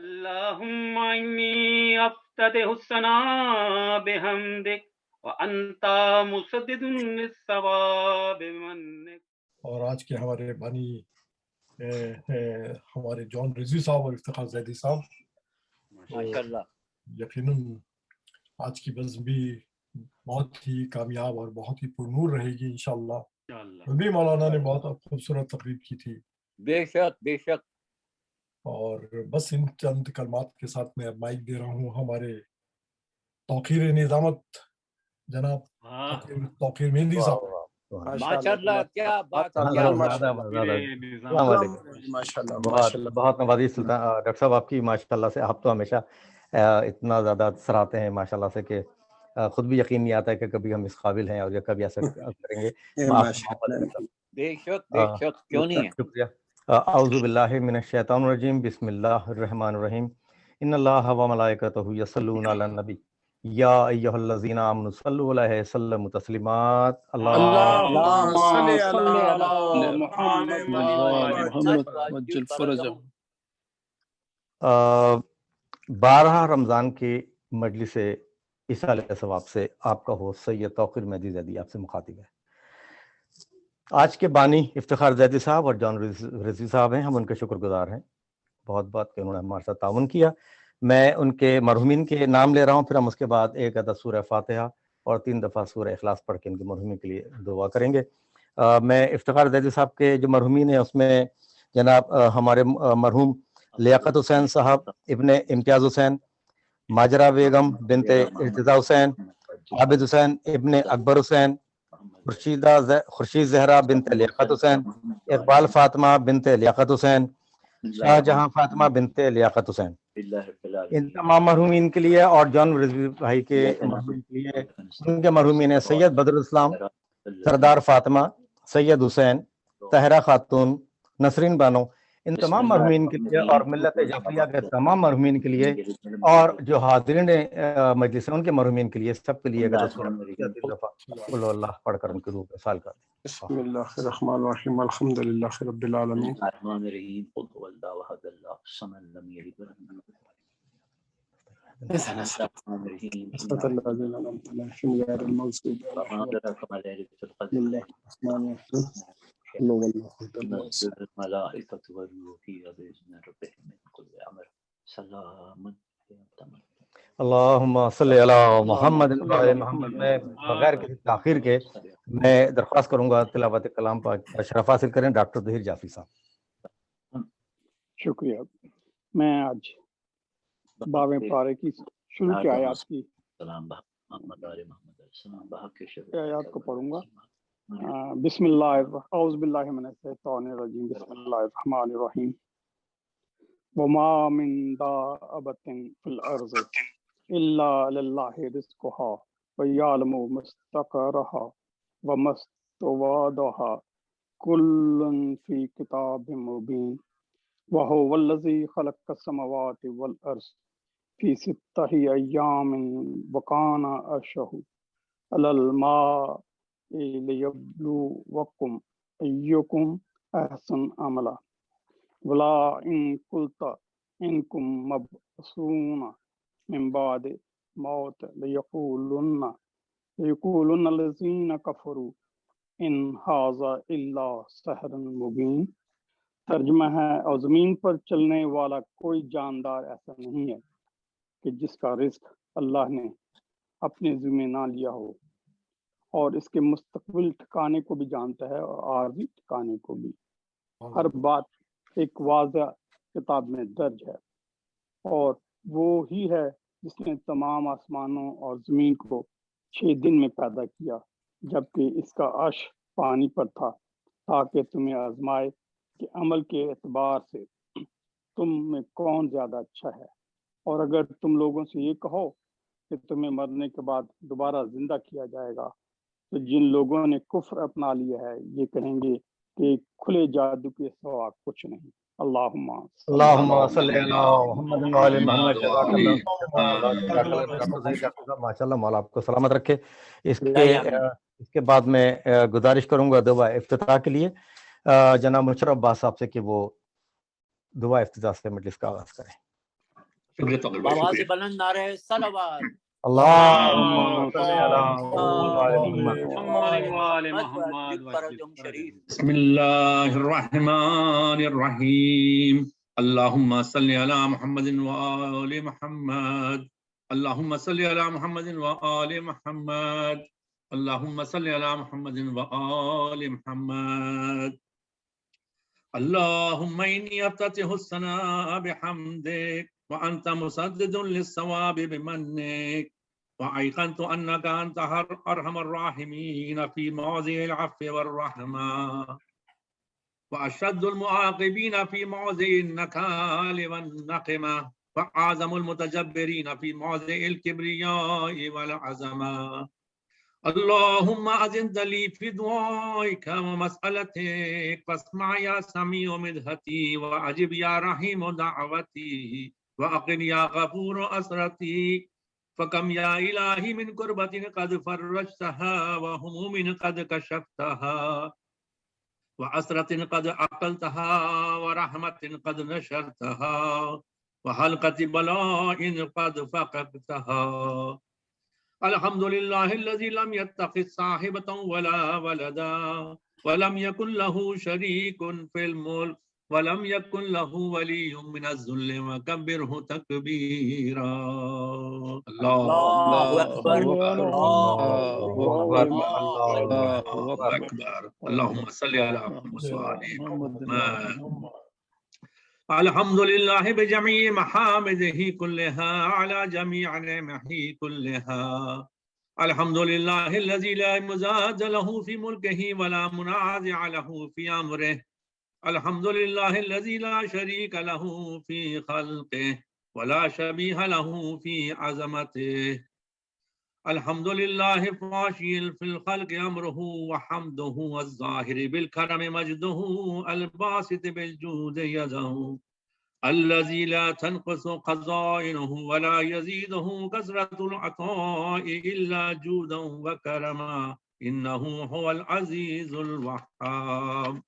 اللهم إني أفتتح السنة بحمدك وأنت مسدد للصواب بمنك. اور آج کے ہمارے بانی ہمارے جان رضوی صاحب اور افتخار زیدی صاحب، ماشاءاللہ یقیناً آج کی بزم بھی بہت ہی کامیاب اور بہت ہی پرنور رہے گی انشاءاللہ۔ بھی مولانا نے بہت خوبصورت تقریر کی تھی، بے شک بے شک۔ اور بس ان چند کلمات کے ساتھ میں مائک دے رہا ہوں ہمارے توقیر نظامت جناب توقیر مہندی صاحب۔ ماشاءاللہ، کیا بات ہے، کیا بہت نوازی سلطان ڈاکٹر صاحب آپ کی، ماشاءاللہ سے آپ تو ہمیشہ اتنا زیادہ سراہتے ہیں ماشاءاللہ سے کہ خود بھی یقین نہیں آتا ہے کہ کبھی ہم اس قابل ہیں اور یا کبھی ایسا کریں گے۔ بے شک بے شک، کیوں نہیں ہے۔ شکریہ۔ اعوذ باللہ من الشیطان الرجیم، بسم اللہ الرحمن الرحیم۔ ان اللہ و ملائکتہ یصلون علی النبی یا ایھا الذین آمنوا صلوا علیہ وسلموا تسلیما۔ اللهم صل على محمد وعجل فرجه۔ 12 رمضان کے مجلس اصالہ ثواب سے آپ کا ہوسٹ سید توقیر مہندی زیدی آپ سے مخاطب ہے۔ آج کے بانی افتخار زیدی صاحب اور جان رضوی صاحب ہیں، ہم ان کے شکر گزار ہیں بہت بہت کہ انہوں نے ہمارے ساتھ تعاون کیا۔ میں ان کے مرحومین کے نام لے رہا ہوں، پھر ہم اس کے بعد ایک عدد سورہ فاتحہ اور 3 دفعہ سورہ اخلاص پڑھ کے ان کے مرحومین کے لیے دعا کریں گے۔ میں افتخار زیدی صاحب کے جو مرحومین ہیں اس میں جناب ہمارے مرحوم لیاقت حسین صاحب ابن امتیاز حسین، ماجرہ بیگم بنت ارتضیٰ حسین، عابد حسین ابن اکبر حسین، خورشید زہرا بنت لیاقت حسین، اقبال فاطمہ بنت لیاقت حسین، شاہ جہاں فاطمہ بنت لیاقت حسین۔ ان تمام مرحومین کے لیے اور جان رضوی بھائی کے مرحومین کے لیے، ان کے مرحومین ہیں سید بدر الاسلام، سردار فاطمہ، سید حسین، طاہرہ خاتون، نسرین بانو، ان تمام مرحومین کے لیے اور ملت جعفریہ کے تمام مرحومین کے لیے اور جو حاضرین مجلس ہیں ان کے مرحومین کے لیے، سب کے لیے اگر 3 دفعہ قل اللہ پڑھ کر ان کی روح وصال کر دیں۔ بسم اللہ الرحمن الرحیم، الحمد للہ رب العالمین۔ الرحمن الرحیم، قل هو اللہ احد اللہ الصمد لم یلد ولم یولد الرحمن الرحیم، صراط الذین انعمت علیہم غیر المغضوب علیہم الملائکۃ والروح بإذن ربهم من كل امر سلام اللہم صلی علی محمد وعلی محمد۔ میں بغیر کسی تاخیر کے میں درخواست کروں گا تلاوت کلام پاک شرف حاصل کریں ڈاکٹر ظہیر جعفری صاحب۔ شکریہ۔ میں آج 12ویں پارے کی شروع کی آیات کی آیات کو پڑھوں گا۔ بسم اللہ اعوذ باللہ من الشیطان الرجیم، بسم اللہ الرحمن الرحیم۔ وما من دابۃ فی الارض الا علی اللہ رزقها ویعلم مستقرها ومستودعها کل فی کتاب مبین وهو الذی خلق السماوات والارض فی 6 ایام وکان عرشہ علی الماء لیبلوکم ایکم احسن عملا ولا ان قلت انکم مبعوثون من بعد موت لیقولن الذین کفروا ان ھذا الا سحر مبین۔ ترجمہ ہے، اور زمین پر چلنے والا کوئی جاندار ایسا نہیں ہے کہ جس کا رزق اللہ نے اپنے ذمہ نہ لیا ہو، اور اس کے مستقبل ٹھکانے کو بھی جانتا ہے اور عارضی ٹھکانے کو بھی۔ ہر بات ایک واضح کتاب میں درج ہے، اور وہ ہی ہے جس نے تمام آسمانوں اور زمین کو 6 دن میں پیدا کیا، جبکہ اس کا عرش پانی پر تھا، تاکہ تمہیں آزمائے کہ عمل کے اعتبار سے تم میں کون زیادہ اچھا ہے۔ اور اگر تم لوگوں سے یہ کہو کہ تمہیں مرنے کے بعد دوبارہ زندہ کیا جائے گا، تو جن لوگوں نے کفر اپنا لیا ہے یہ کہیں گے کہ کھلے جادو کے سوا کچھ نہیں۔ اللہم صلی علی محمد وعلی محمد۔ ماشاءاللہ، مولا آپ کو سلامت رکھے۔ اس کے بعد میں گزارش کروں گا دعا افتتاح کے لیے جناب مشرف عباس صاحب سے کہ وہ دعا افتتاح سے مجلس کا آغاز کریں۔ شکریہ توقیر بھائی، آواز شکریہ. بلند نعرہ صلوات. اللهم صل على محمد وآل محمد براتم شریف. بسم اللہ الرحمن الرحیم. اللہم صلی علی محمد وآل محمد. اللہم صلی علی محمد وآل محمد. اللہم صلی علی محمد وآل محمد. اللہم انی افتتح الثناء بحمدک وانت مسدد للصواب بمنک وأيقنت أنك أنت أرحم الراحمين في موضع العفو والرحمة وأشد المعاقبين في موضع النكال والنقمة وأعظم المتجبرين في موضع الكبرياء والعظمة. اللهم أذن لي في دعائك ومسألتك فاسمع يا سميع مدحتي وأجب يا رحيم دعوتي وأقن يا غفور أسرتي. فكم يا إلهي من كربة قد فرجتها وهموم قد كشفتها وعسرة قد عقلتها ورحمة قد نشرتها وحلقة بلاء قد فقدتها. الحمد لله الذي لم يتخذ صاحبة ولا ولدا ولم يكن له شريك في الملك ولم يكن له ولي من الذل وكبره تكبيرا. اللہ اکبر. الله أكبر. اللهم صل على محمد. الحمد لله بجميع محامده كلها على جميع نعمه كلها. الحمد لله الذي لا مزاج له في ملكه ولا منازع له في أمره. الحمد لله الذي لا شريك له في خلقه ولا شبيه له في عظمته. الحمد لله فاشي في الخلق أمره وحمده الظاهر بالكرم مجده الباسط بالجود يده الذي لا تنقص خزائنه ولا يزيده كثرة العطاء إلا جودا وكرما إنه هو العزيز الوهاب.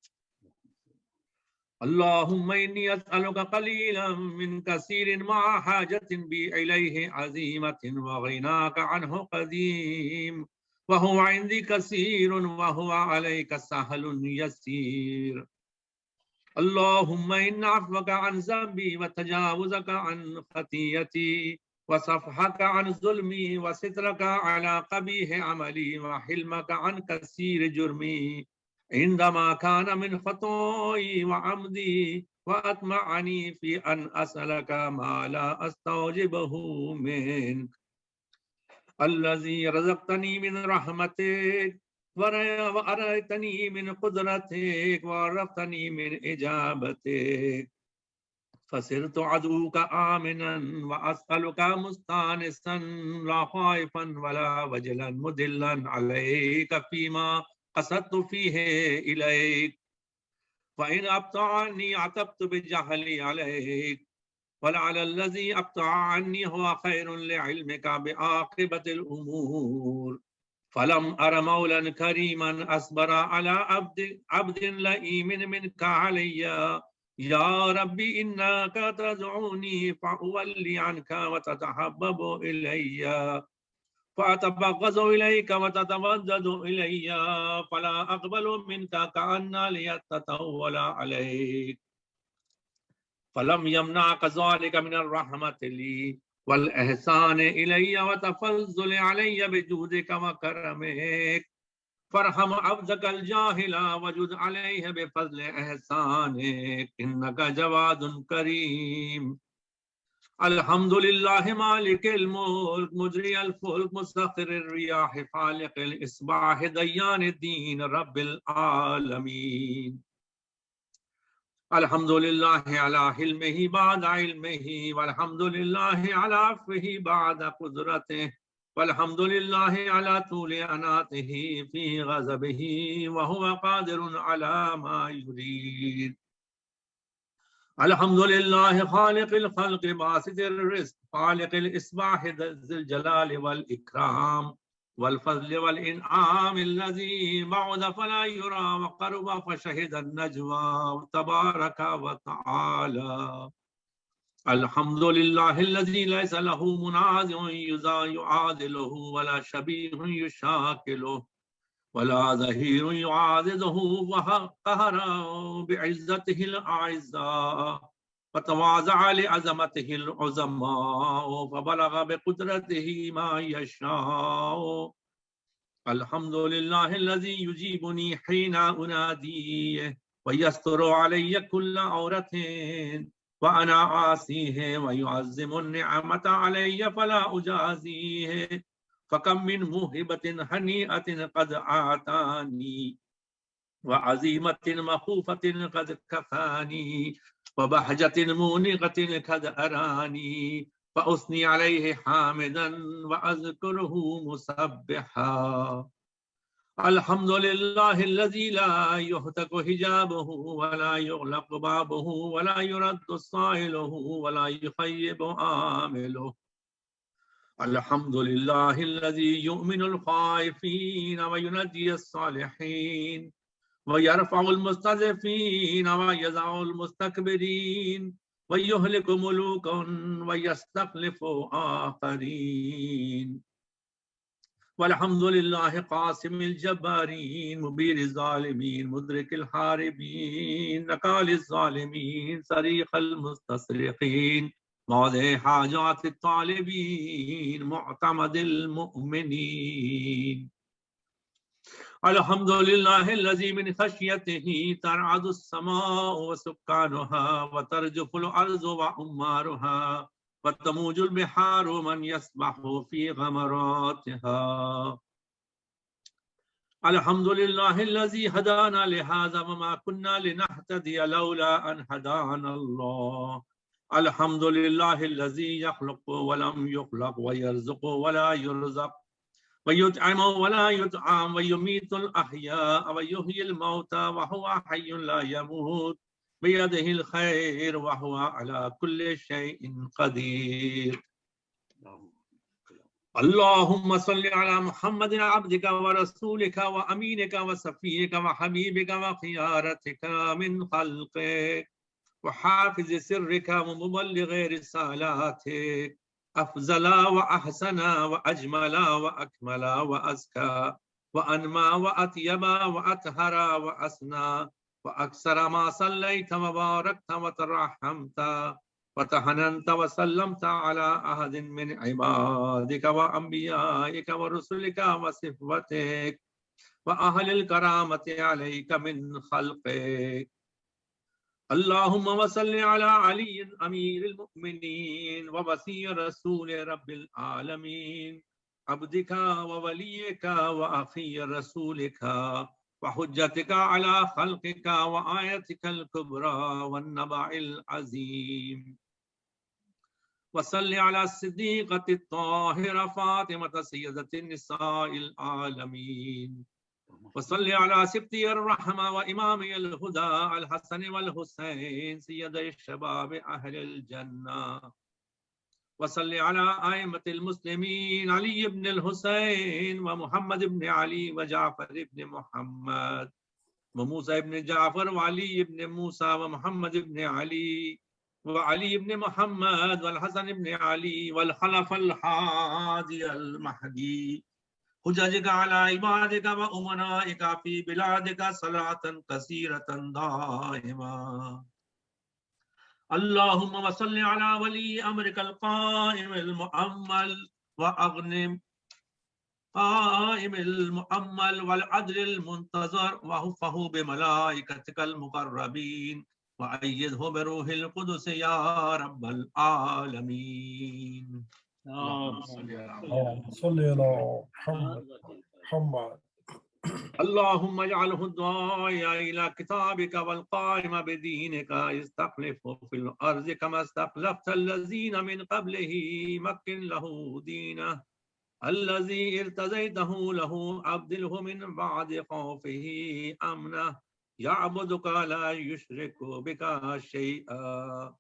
اللهم إني أسألك قليلا من كثير مع حاجة بي إليه عزيمة وغناك عنه قديم وهو عندي كثير وهو عليك سهل يسير. اللهم إن عفوك عن ذنبي وتجاوزك عن خطيئتي وصفحك عن ظلمي وسترك على قبيح عملي وحلمك عن كثير جرمي عندما كان من خطائي وعمدي وأطمعني في أن أسألك ما لا أستوجبه منك. الذي رزقتني من رحمتك وأريتني من قدرتك وعرفتني من إجابتك فصرت عدوك آمنا وأسألك مستانسا لا خائفا ولا وجلا مدلا عليك فيما قصدت فيه إليك. فإن أبطأ عني عتبت بجهلي عليك ولعل الذي أبطأ عني هو خير لعلمك بعاقبة الأمور. فلم أر مولا كريما أصبر على عبد لئيم منك علي. يا ربي إنك تدعوني فأولي عنك وتتحبب إلي فأتبغض إليك وتتودد إلي فلا أقبل منك كأن لي التطول عليك. فلم يمنعك ذلك من الرحمة لي والإحسان إلي وتفضل علي بجودك وكرمك. فارحم عبدك الجاهل وجد عليه بفضل إحسانك إنك جواد كريم. الحمد لله مالك الملك مجري الفلك مسخر الرياح فالق الإصباح ديان الدين رب العالمين. الحمد لله على حلمه بعد علمه والحمد لله على عفوه بعد قدرته والحمد لله على طول أناته في غضبه وهو قادر على ما يريد. الحمد لله خالق الخلق باسط الرزق خالق الإصباح ذي الجلال والإكرام والفضل والإنعام الذي بعد فلا يرى وقرب فشهد النجوى تبارك وتعالى. الحمد لله الذي ليس له منازع يعادله ولا شبيه يشاكله ولا ظهير يعاضده وقهر بعزته الأعزاء فتواضع لعظمته العظماء فبلغ بقدرته ما يشاء. الحمد لله الذي يجيبني حين أناديه ويستر علي كل عورة وأنا عاصيه ويعظم النعمة علي فلا أجازيه. فكم من موهبة هنيئة قد أعطاني وعزيمة مخوفة قد كفاني وبهجة مونغة قد أراني فأثني عليه حامدا وأذكره مسبحا. الحمد لله الذي لا يهتك حجابه ولا يغلق بابه ولا يرد صائله ولا يخيب عامله. الحمد لله الذي يؤمن الخائفين وينجي الصالحين ويرفع المستضعفين ويضع المستكبرين ويهلك ملوكا ويستخلف آخرين. والحمد لله قاسم الجبارين مبين الظالمين مدرك الحاربين نقال الظالمين صريخ المستصرخين موضع حاجات الطالبين معتمد المؤمنين. الحمد لله الذي من خشيته ترعد السماء وسكانها وترجف الأرض وعمارها وتموج البحار من يسبح في غمراتها. الحمد لله الذي هدانا لهذا وما كنا لنهتدي لولا أن هدانا الله. الحمد لله الذي يخلق ولم يخلق ويرزق ولا يرزق ويطعم ولا يطعم ويميت الأحياء ويحيي الموتى وهو حي لا يموت بيده الخير وهو على كل شيء قدير. اللهم صل على محمد عبدك ورسولك وأمينك وصفيك وحبيبك وخيارتك من خلقك وحافظ سرك ومبلغ رسالاتك أفضل وأحسن وأجمل وأكمل وأزكى وأنمى وأطيب وأطهر وأسنى وأكثر ما صليت وباركت وترحمت وتحننت وسلمت على أحد من عبادك وأنبيائك ورسلك وصفوتك وأهل الكرامة عليك من خلقك. اللهم وصل على علي أمير المؤمنين ووصي رسول رب العالمين عبدك ووليك وأخي رسولك وحجتك على خلقك وآيتك الكبرى والنبع العظيم. وصل على الصديقة الطاهرة فاطمة سيدة النساء العالمين. وصل على سبطي الرحمة وإمامي الهدى الحسن والحسين سيدي الشباب أهل الجنة. وصل على أئمة المسلمين علي بن الحسين ومحمد بن علي وجعفر بن محمد وموسى بن جعفر وعلي بن موسى ومحمد بن علي وعلي بن محمد والحسن بن علي والخلف الحادي المهدي حججك على عبادك وأمنائك في بلادك صلاة كثيرة دائمة. اللهم صل على ولي أمرك القائم المؤمل وأغنم قائم المؤمل والعدل المنتظر وحفه بملائكتك المقربين وأيده بروح القدس يا رب العالمين. اللهم صل على محمد. اللهم اجعله الداعي إلى كتابك والقائم بدينك استخلفه في الأرض كما استخلفت الذين من قبله مكن له دينه الذي ارتضيته له أبدله من بعد خوفه أمنه يعبدك لا يشرك بك شيئا.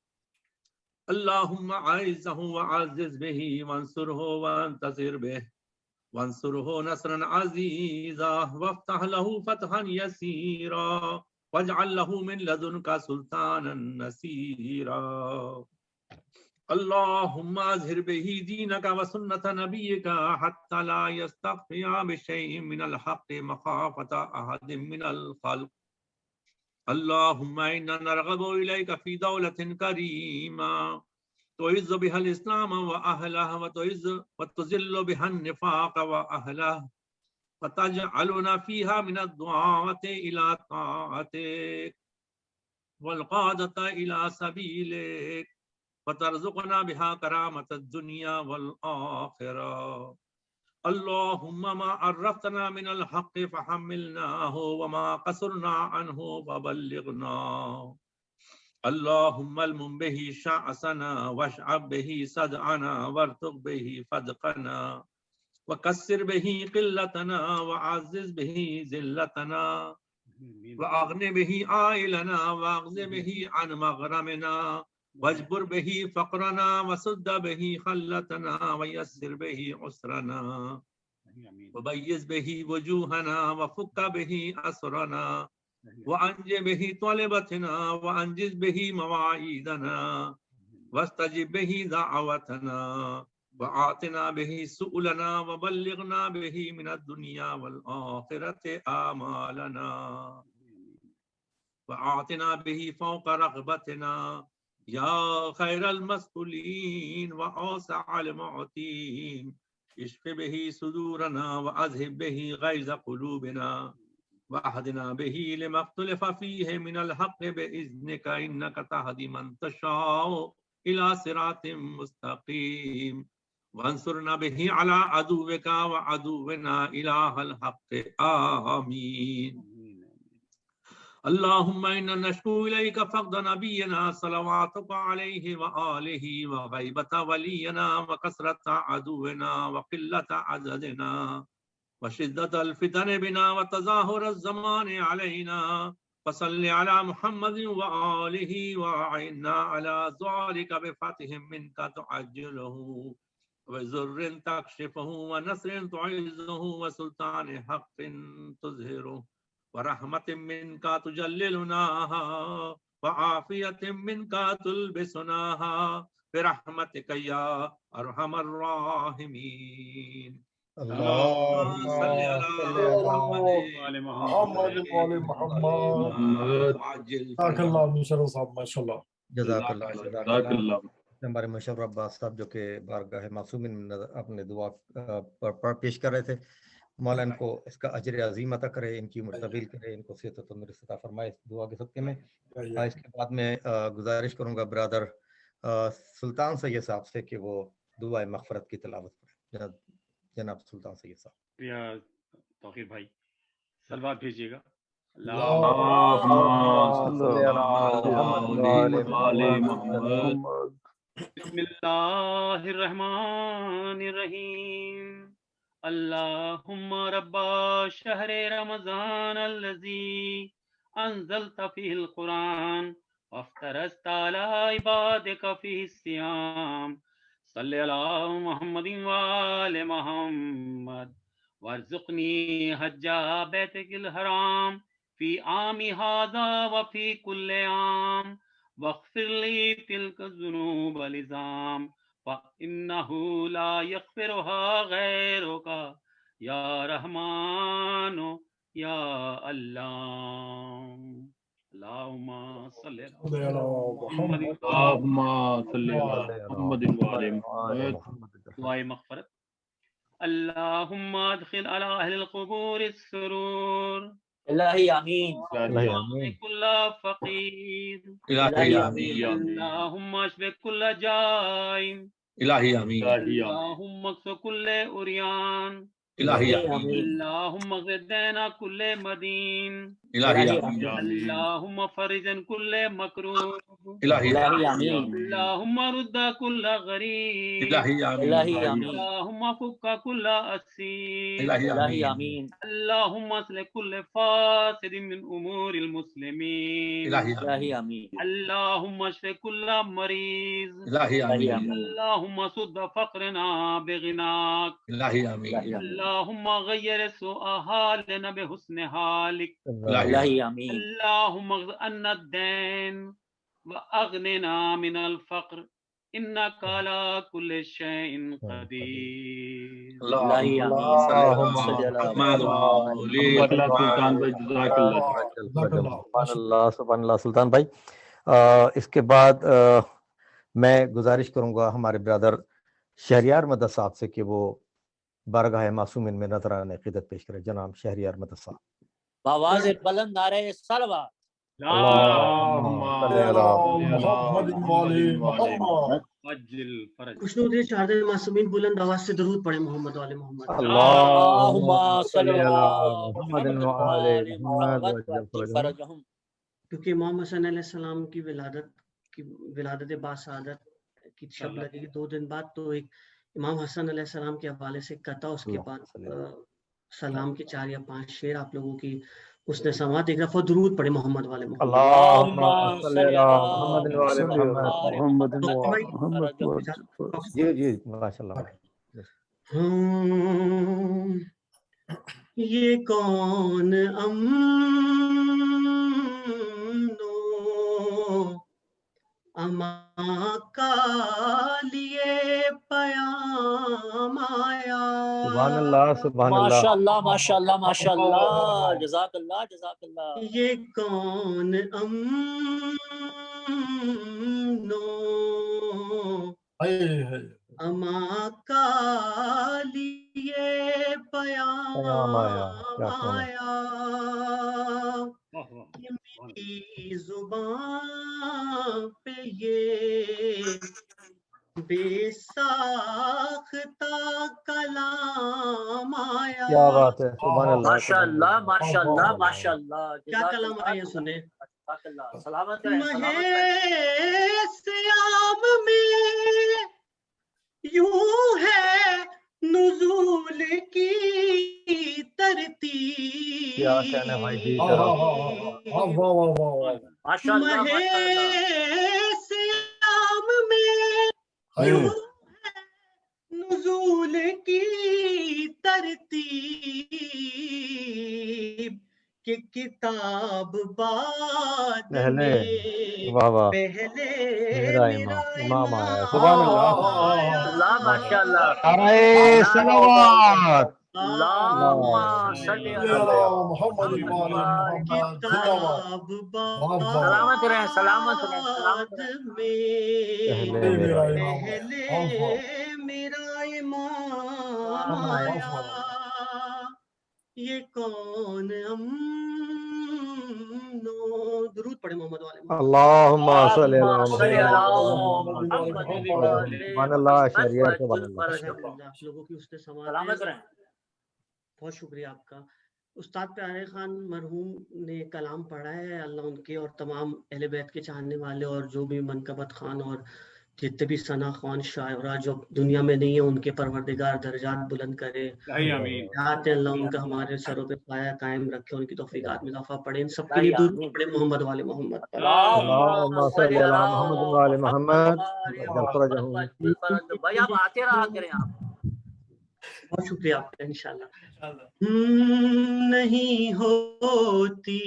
اللهم أعزه وعزز به وانصره وانتصر به وانصره نصرا عزيزا وافتح له فتحا يسيرا واجعل له من لدنك سلطانا نصيرا. اللهم اظهر به دينك وسنة نبيك حتى لا يستخفي بشيء من الحق مخافة أحد من الخلق. اللهم إنا نرغب إليك في دولة كريمة تعز بها الإسلام وأهله وتذل بها النفاق وأهله فتجعلنا فيها من الدعاة إلى طاعتك والقادة إلى سبيلك وترزقنا بها كرامة الدنيا والآخرة. اللهم ما عرفتنا من الحق فحملناه وما قصرنا عنه فبلغنا. اللهم المن به شعثنا واشعب به صدعنا وارتق به فدقنا وكسر به قلتنا وعزز به ذلتنا وأغن به عائلنا واغز به عن مغرمنا واجبر به فقرنا وسد به خلتنا ويسر به عسرنا وبيز به وجوهنا وفك به أسرنا وأنج به طلبتنا وأنجز به مواعيدنا واستجب به دعوتنا وآتنا به سؤلنا وبلغنا به من الدنيا والآخرة آمالنا وآتنا به فوق رغبتنا يا خير المسؤولين وأوسع المعطين. اشف به صدورنا وأذهب به غيظ قلوبنا وأهدنا به لما اختلف فيه من الحق بإذنك إنك تهدي من تشاء إلى صراط مستقيم. وانصرنا به على عدوك وعدونا إله الحق آمين. اللهم إنا نشكو إليك فقد نبينا صلواتك عليه وآله وغيبة ولينا وكثرة عدونا وقلة عددنا وشدة الفتن بنا وتظاهر الزمان علينا. فصل على محمد وآله وأعنا على ذلك بفتح منك تعجله وزر تكشفه ونصر تعزه وسلطان حق تظهره ورحمة منك تجللناها وعافية منك تلبسناها برحمتك يا أرحم الراحمين. اللهم صل على محمد وعلى محمد. جزاک اللہ مشرف صاحب، ماشاء اللہ. جزاک اللہ. ہمارے مشرف عباس صاحب جو کہ بارگاہ معصومین میں اپنے دعا پر پیش کر رہے تھے، مولا ان کو اس کا اجر عظیم عطا کرے، ان کی عمر طویل کرے، ان کو صحت و تندرستی عطا فرمائے اس دعا کے صدقے میں. اس کے بعد میں گزارش کروں گا برادر سلطان سید صاحب سے کہ وہ دعائے مغفرت کی تلاوت کریں. جناب سلطان سید صاحب. یا توقیر بھائی سلوات بھیجیے گا. بسم اللہ الرحمن الرحیم. اللہم رب شہر رمضان الذی انزلت فیہ القرآن وافترضت علی عبادک فیہ الصیام صلی علی محمد وآل محمد وارزقنی حج بیتک الحرام فی عامی ھذا وفی کل عام واغفر لی تلک الذنوب العظام فإنه لا يغفرها غيرك يا رحمن يا الله. اللهم صل على محمد وعلى محمد. دعائے مغفرت. اللهم ادخل على اهل القبور السرور الہی آمین. كل فقير الہی آمین. اللهم اشف كل جائع الہی آمین. اللهم اكسو كل عريان الہی آمین. اللهم اغفر دينا كل مدين الہی آمین. اللهم فرج كل مكروه الہی آمین. اللهم رد كل غريب الہی آمین. اللهم فك كل أسير الہی آمین. اللهم اصلح كل فاسد من أمور المسلمين الہی آمین. اللهم اشف كل مريض الہی آمین. اللهم سد فقرنا بغناك الہی آمین. اللهم غير سوء حالنا بحسن حالك الہی آمین. اللهم اغفر عنا الدين واغننا من الفقر إنك على كل شيء قدير. الہی آمین. اللہم صلی اللہ محمد سلطان بھائی جزاک اللہ. سبحان اللہ سبحان اللہ. سلطان بھائی اس کے بعد میں گزارش کروں گا ہمارے برادر شہریار مدد صاحب سے کہ وہ بارگاہ معصومین میں نذرانہ عقیدت پیش کرے. جناب شہریار مدد صاحب. بآواز بلند نعرہ صلوات. خوشنود شہادت معصومین بلند آواز سے درود پڑھیں محمد والے محمد. اللہم صلی اللہ علیہ محمد. کیونکہ امام حسن علیہ السلام کی ولادت باسعادت کی شب لگے گی 2 دن بعد، تو ایک امام حسن علیہ السلام کے حوالے سے کتا، اس کے بعد سلام کے 4 یا 5 شعر آپ لوگوں کی اس نے سماعت. ایک دفعہ درود پڑھے محمد والے محمد. اللہم صلی اللہ محمد جی جی ماشاءاللہ. یہ کون اما کا لیے پیام آیا. سبحان اللہ سبحان اللہ. ماشاء اللہ ماشاء اللہ ماشاء اللہ. جزاک اللہ جزاک اللہ. یہ کون اما کا لیے پیام آیا. میری زبان پہ یہ بے ساختہ کلام آیا. کیا بات ہے. سبحان اللہ ماشاء اللہ ماشاء اللہ ماشاء اللہ. کیا کلام آیا سنیں. سلامت مہے سیام میں یوں ہے نزول کی ترتیب. کیا کہنا بھائی جی. ماشاء اللہ مہے سیام میں یوں ہے نزول کی ترتیب کہ کتاب بعد میں پہلے میرا امام آیا. سبحان اللہ ماشاء اللہ. نعرہ صلوات. اللہم صلی اللہ محمد. سلامت رہیں سلامت رہیں سلامت رہیں. پہلے میرا امام آیا. یہ کون درود پڑھے محمد والے. اللہم صلی اللہ سبحان اللہ. شہریار سبحان اللہ. آپ لوگوں کی اس نے سلامت رہیں. بہت شکریہ آپ کا. استاد پیارے خان مرحوم نے کلام پڑھا ہے. اللہ ان کے اور تمام اہل بیت کے چاہنے والے اور جو بھی منقبت خان اور جتنے بھی ثنا خوان شاعرہ جو دنیا میں نہیں ہے ان کے پروردگار درجات بلند کرے. اللہ ان کا ہمارے سروں پہ سایہ قائم رکھے، ان کی توفیقات میں اضافہ پڑھے. ان سب کے لیے درود پڑھے محمد والے محمد. اللہم صلی اللہ محمد والے محمد. بھائی آپ آتے رہا کریں. آپ بہت شکریہ آپ کا. انشاءاللہ نہیں ہوتی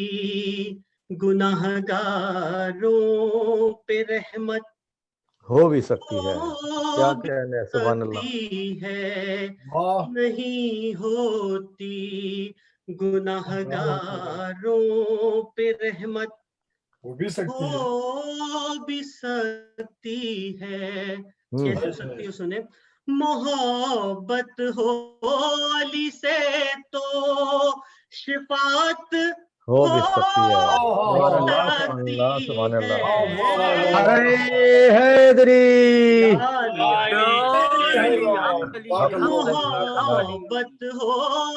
گناہگاروں پہ رحمت، ہو بھی سکتی ہے. کیا کہنا ہے. سبحان اللہ. نہیں ہوتی گناہگاروں پہ رحمت، ہو بھی سکتی ہے. کیسے ہو سکتی ہے سنیں. محبت ہو علی سے تو شفاعت ہو بھی سکتی ہے. سبحان اللہ سبحان اللہ. ارے حیدری. محبت ہو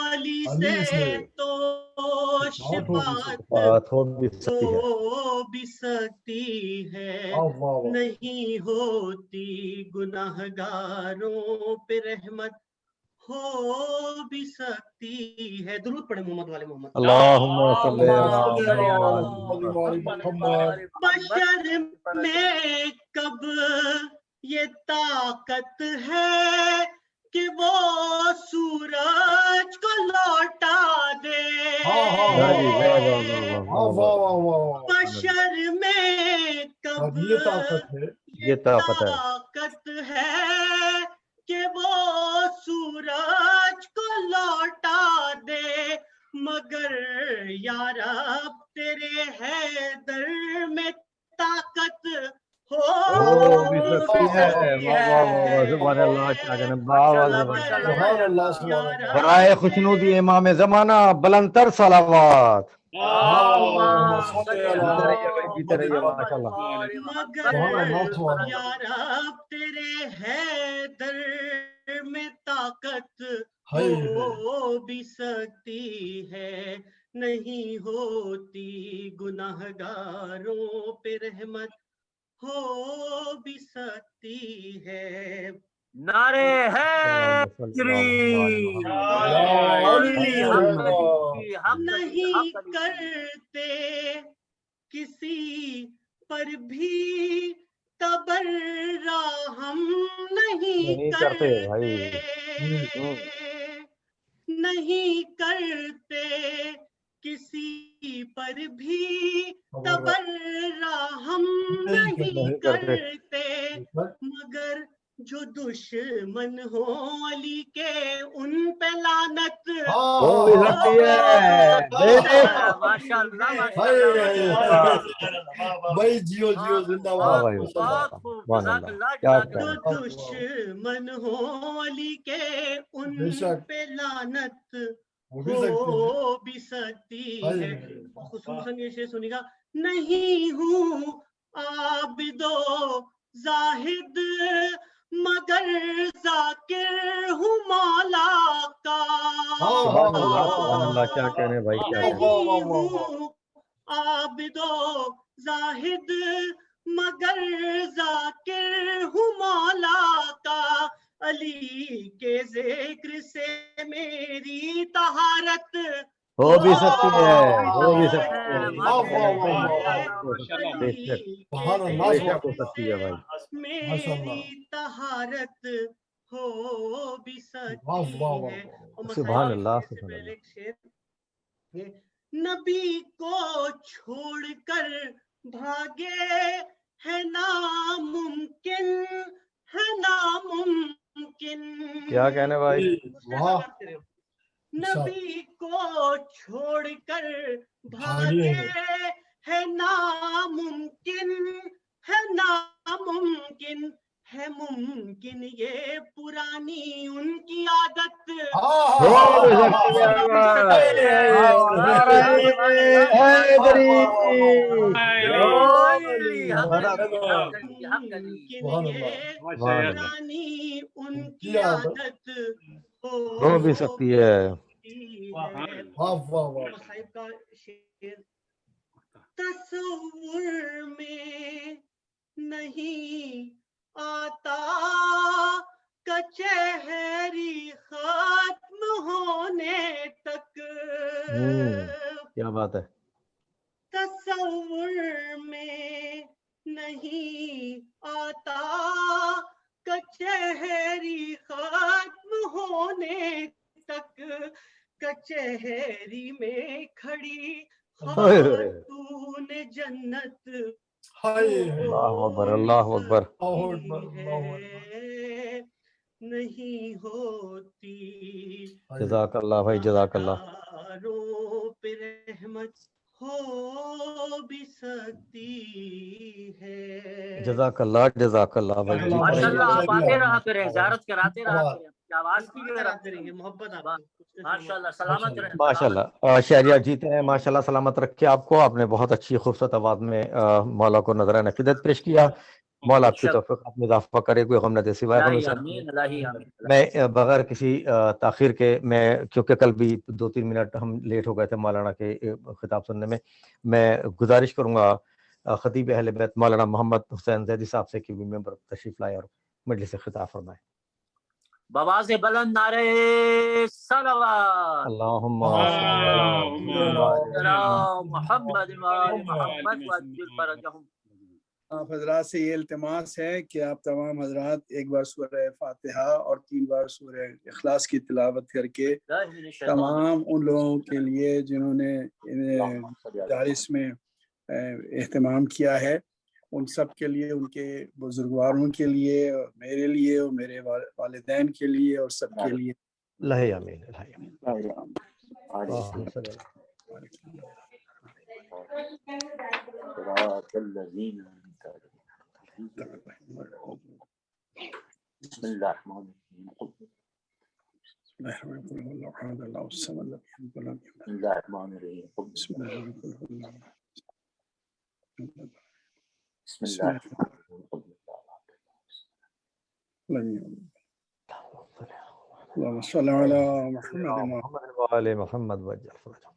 علی سے تو شفاعت ہو بھی سکتی ہے. نہیں ہوتی گناہگاروں پہ رحمت، ہو بھی سکتی ہے. درود پڑھے محمد والے محمد. اللہم صلی اللہ. بشر میں کب یہ طاقت ہے کہ وہ سورج کو لوٹا دے. بشر میں کب یہ طاقت ہے ہے کہ وہ سورج کو لوٹا دے، مگر یا رب تیرے حیدر میں طاقت ہو بھی سکتی ہے۔ واہ واہ واہ واہ، سبحان اللہ، کیا کہنا، سبحان اللہ سبحان اللہ۔ برائے خوشنودی امام زمانہ بلند تر صلوات۔ جیتے رہیے ماشاء اللہ۔ مگر یا رب تیرے حیدر میں طاقت ہو بھی سکتی ہے، نہیں ہوتی گناہگاروں پہ رحمت ہو بھی سکتی ہے۔ نعرے حیدری نہیں کرتے کسی پر بھی تبرہ ہم نہیں کرتے، نہیں کرتے کسی پر بھی تبرہ ہم نہیں کرتے، مگر جو دشمن ہو علی کے ان پہ لعنت بھائی جیو جیو زندہ باد۔ جو دشمن ہو علی کے ان پہ لعنت ہو بھی سکتی ہے۔ خصوصاً یہ شعر سنیے گا، نہیں ہوں عابد و زاہد مگر ذاکر ہوں مولا کا، کیا کہنے بھائی، کیا نہیں ہوں عابد و زاہد مگر ذاکر ہوں مولا کا، علی کے ذکر سے میری طہارت ہو بھی سکتی ہے، ہو بھی سکتی ہے، میری طہارت ہو بھی سکتی ہے۔ سبحان اللہ۔ نبی کو چھوڑ کر بھاگے ہے ناممکن، ہے ناممکن، کیا کہنے بھائی، نبی کو چھوڑ کر بھاگے ہے ناممکن، ہے ناممکن، ہے ممکن یہ پرانی ان کی عادت پرانی ان کی عادت ہو بھی سکتی ہے۔ تصور میں نہیں آتا کچہری ختم ہونے تک، کیا بات ہے، تصور میں نہیں آتا کچہری ختم ہونے تک، کچہری میں کھڑی خاتون جنت اللہ اکبر، اللہ اکبر، نہیں ہوتی جزاک اللہ بھائی، جزاک اللہ۔ پہ رحمت ہو بھی سکتی ہے۔ جزاک اللہ، جزاک اللہ بھائی، ماشاءاللہ، آپ آتے رہا کریں، زیارت کراتے رہا کریں، آواز کی کریں گے، محبت آپ ماشاءاللہ، سلامت رہیں ماشاءاللہ۔ شہریار جیتے ہیں، ماشاءاللہ، سلامت رکھے آپ کو۔ آپ نے بہت اچھی خوبصورت آواز میں مولا کو نذرانہ عقیدت پیش کیا۔ مولا آپ کی توفیق میں اضافہ کرے، کوئی غم نہ دے سوائے غم سے۔ میں بغیر کسی تاخیر کے، میں کیونکہ کل بھی 2-3 منٹ ہم لیٹ ہو گئے تھے مولانا کے خطاب سننے میں گزارش کروں گا خطیب اہل بیت مولانا محمد حسین زیدی صاحب سے کہ وہ ممبر تشریف لائے اور مجلس خطاب فرمائے۔ بواز بلند نعرے صلوات، اللہم محمد محمد فرجہم۔ آپ حضرات سے یہ التماس ہے کہ آپ تمام حضرات ایک بار سورہ فاتحہ اور 3 بار سورہ اخلاص کی تلاوت کر کے تمام ان لوگوں کے لیے جنہوں نے دارس میں اہتمام کیا ہے ان سب کے لیے، ان کے بزرگواروں کے لیے، اور میرے لیے اور میرے والدین کے لیے اور سب کے لیے. اللہ آمین. بسم الله الرحمن الرحيم. بسم الله الرحمن الرحيم. بسم الله الرحمن الرحيم. اللهم صل على محمد وعلى محمد وجل فرجهم.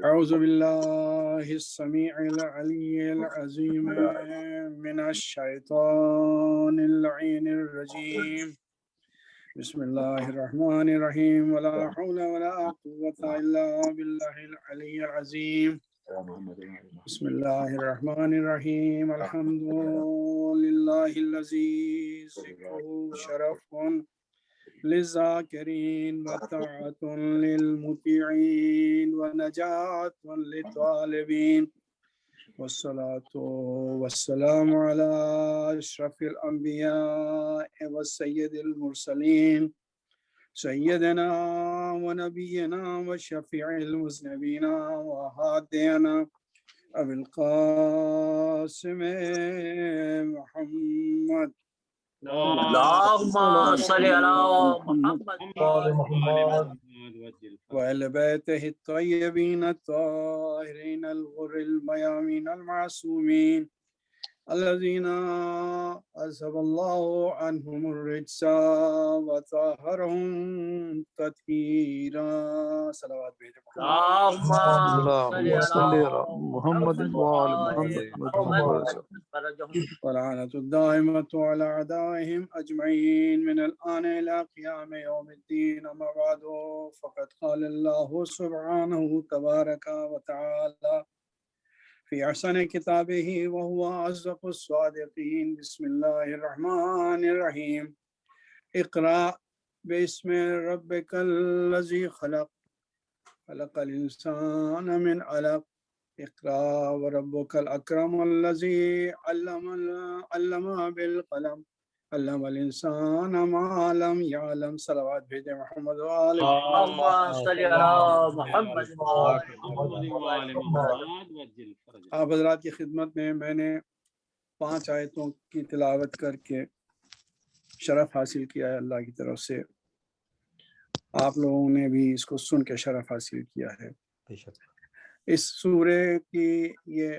أعوذ بالله السميع العلي العظيم من الشيطان اللعين الرجيم. بسم الله الرحمن الرحيم. ولا حول ولا قوة إلا بالله العلي العظيم. بسم الله الرحمن الرحيم. الحمد لله الذي ذكره شرف للذاكرين وطاعة للمطيعين ونجاة للطالبين، والصلاة والسلام على أشرف الأنبياء والسيد المرسلين سيدنا ونبينا وشفيع المذنبين وهادينا أبي القاسم محمد. اللهم صل على محمد وآل بيته الطيبين الطاهرين الغر الميامين المعصومين الذين أذهب الله عنهم الرجس وطهرهم تطهيرا. صلوات اللهم صل على محمد وعلى محمد. ولعنة الدائمة على أعدائهم أجمعين من الآن إلى قيام يوم الدين. أما بعد، فقد قال الله سبحانه تبارك وتعالى في أحسن كتابه وهو أصدق الصادقين. بسم الله الرحمن الرحيم. اقرأ باسم ربك الذي خلق، خلق الإنسان من علق. اقرأ وربك الأكرم الذي علم بالقلم، علم الإنسان ما لم يعلم. صلوات بھیجے محمد وآل اللهم صل على محمد وعلى محمد. آپ حضرات کی خدمت میں میں نے 5 آیتوں کی تلاوت کر کے شرف حاصل کیا ہے اللہ کی طرف سے. آپ لوگوں نے بھی اس کو سن کے شرف حاصل کیا ہے. اس سورے کی یہ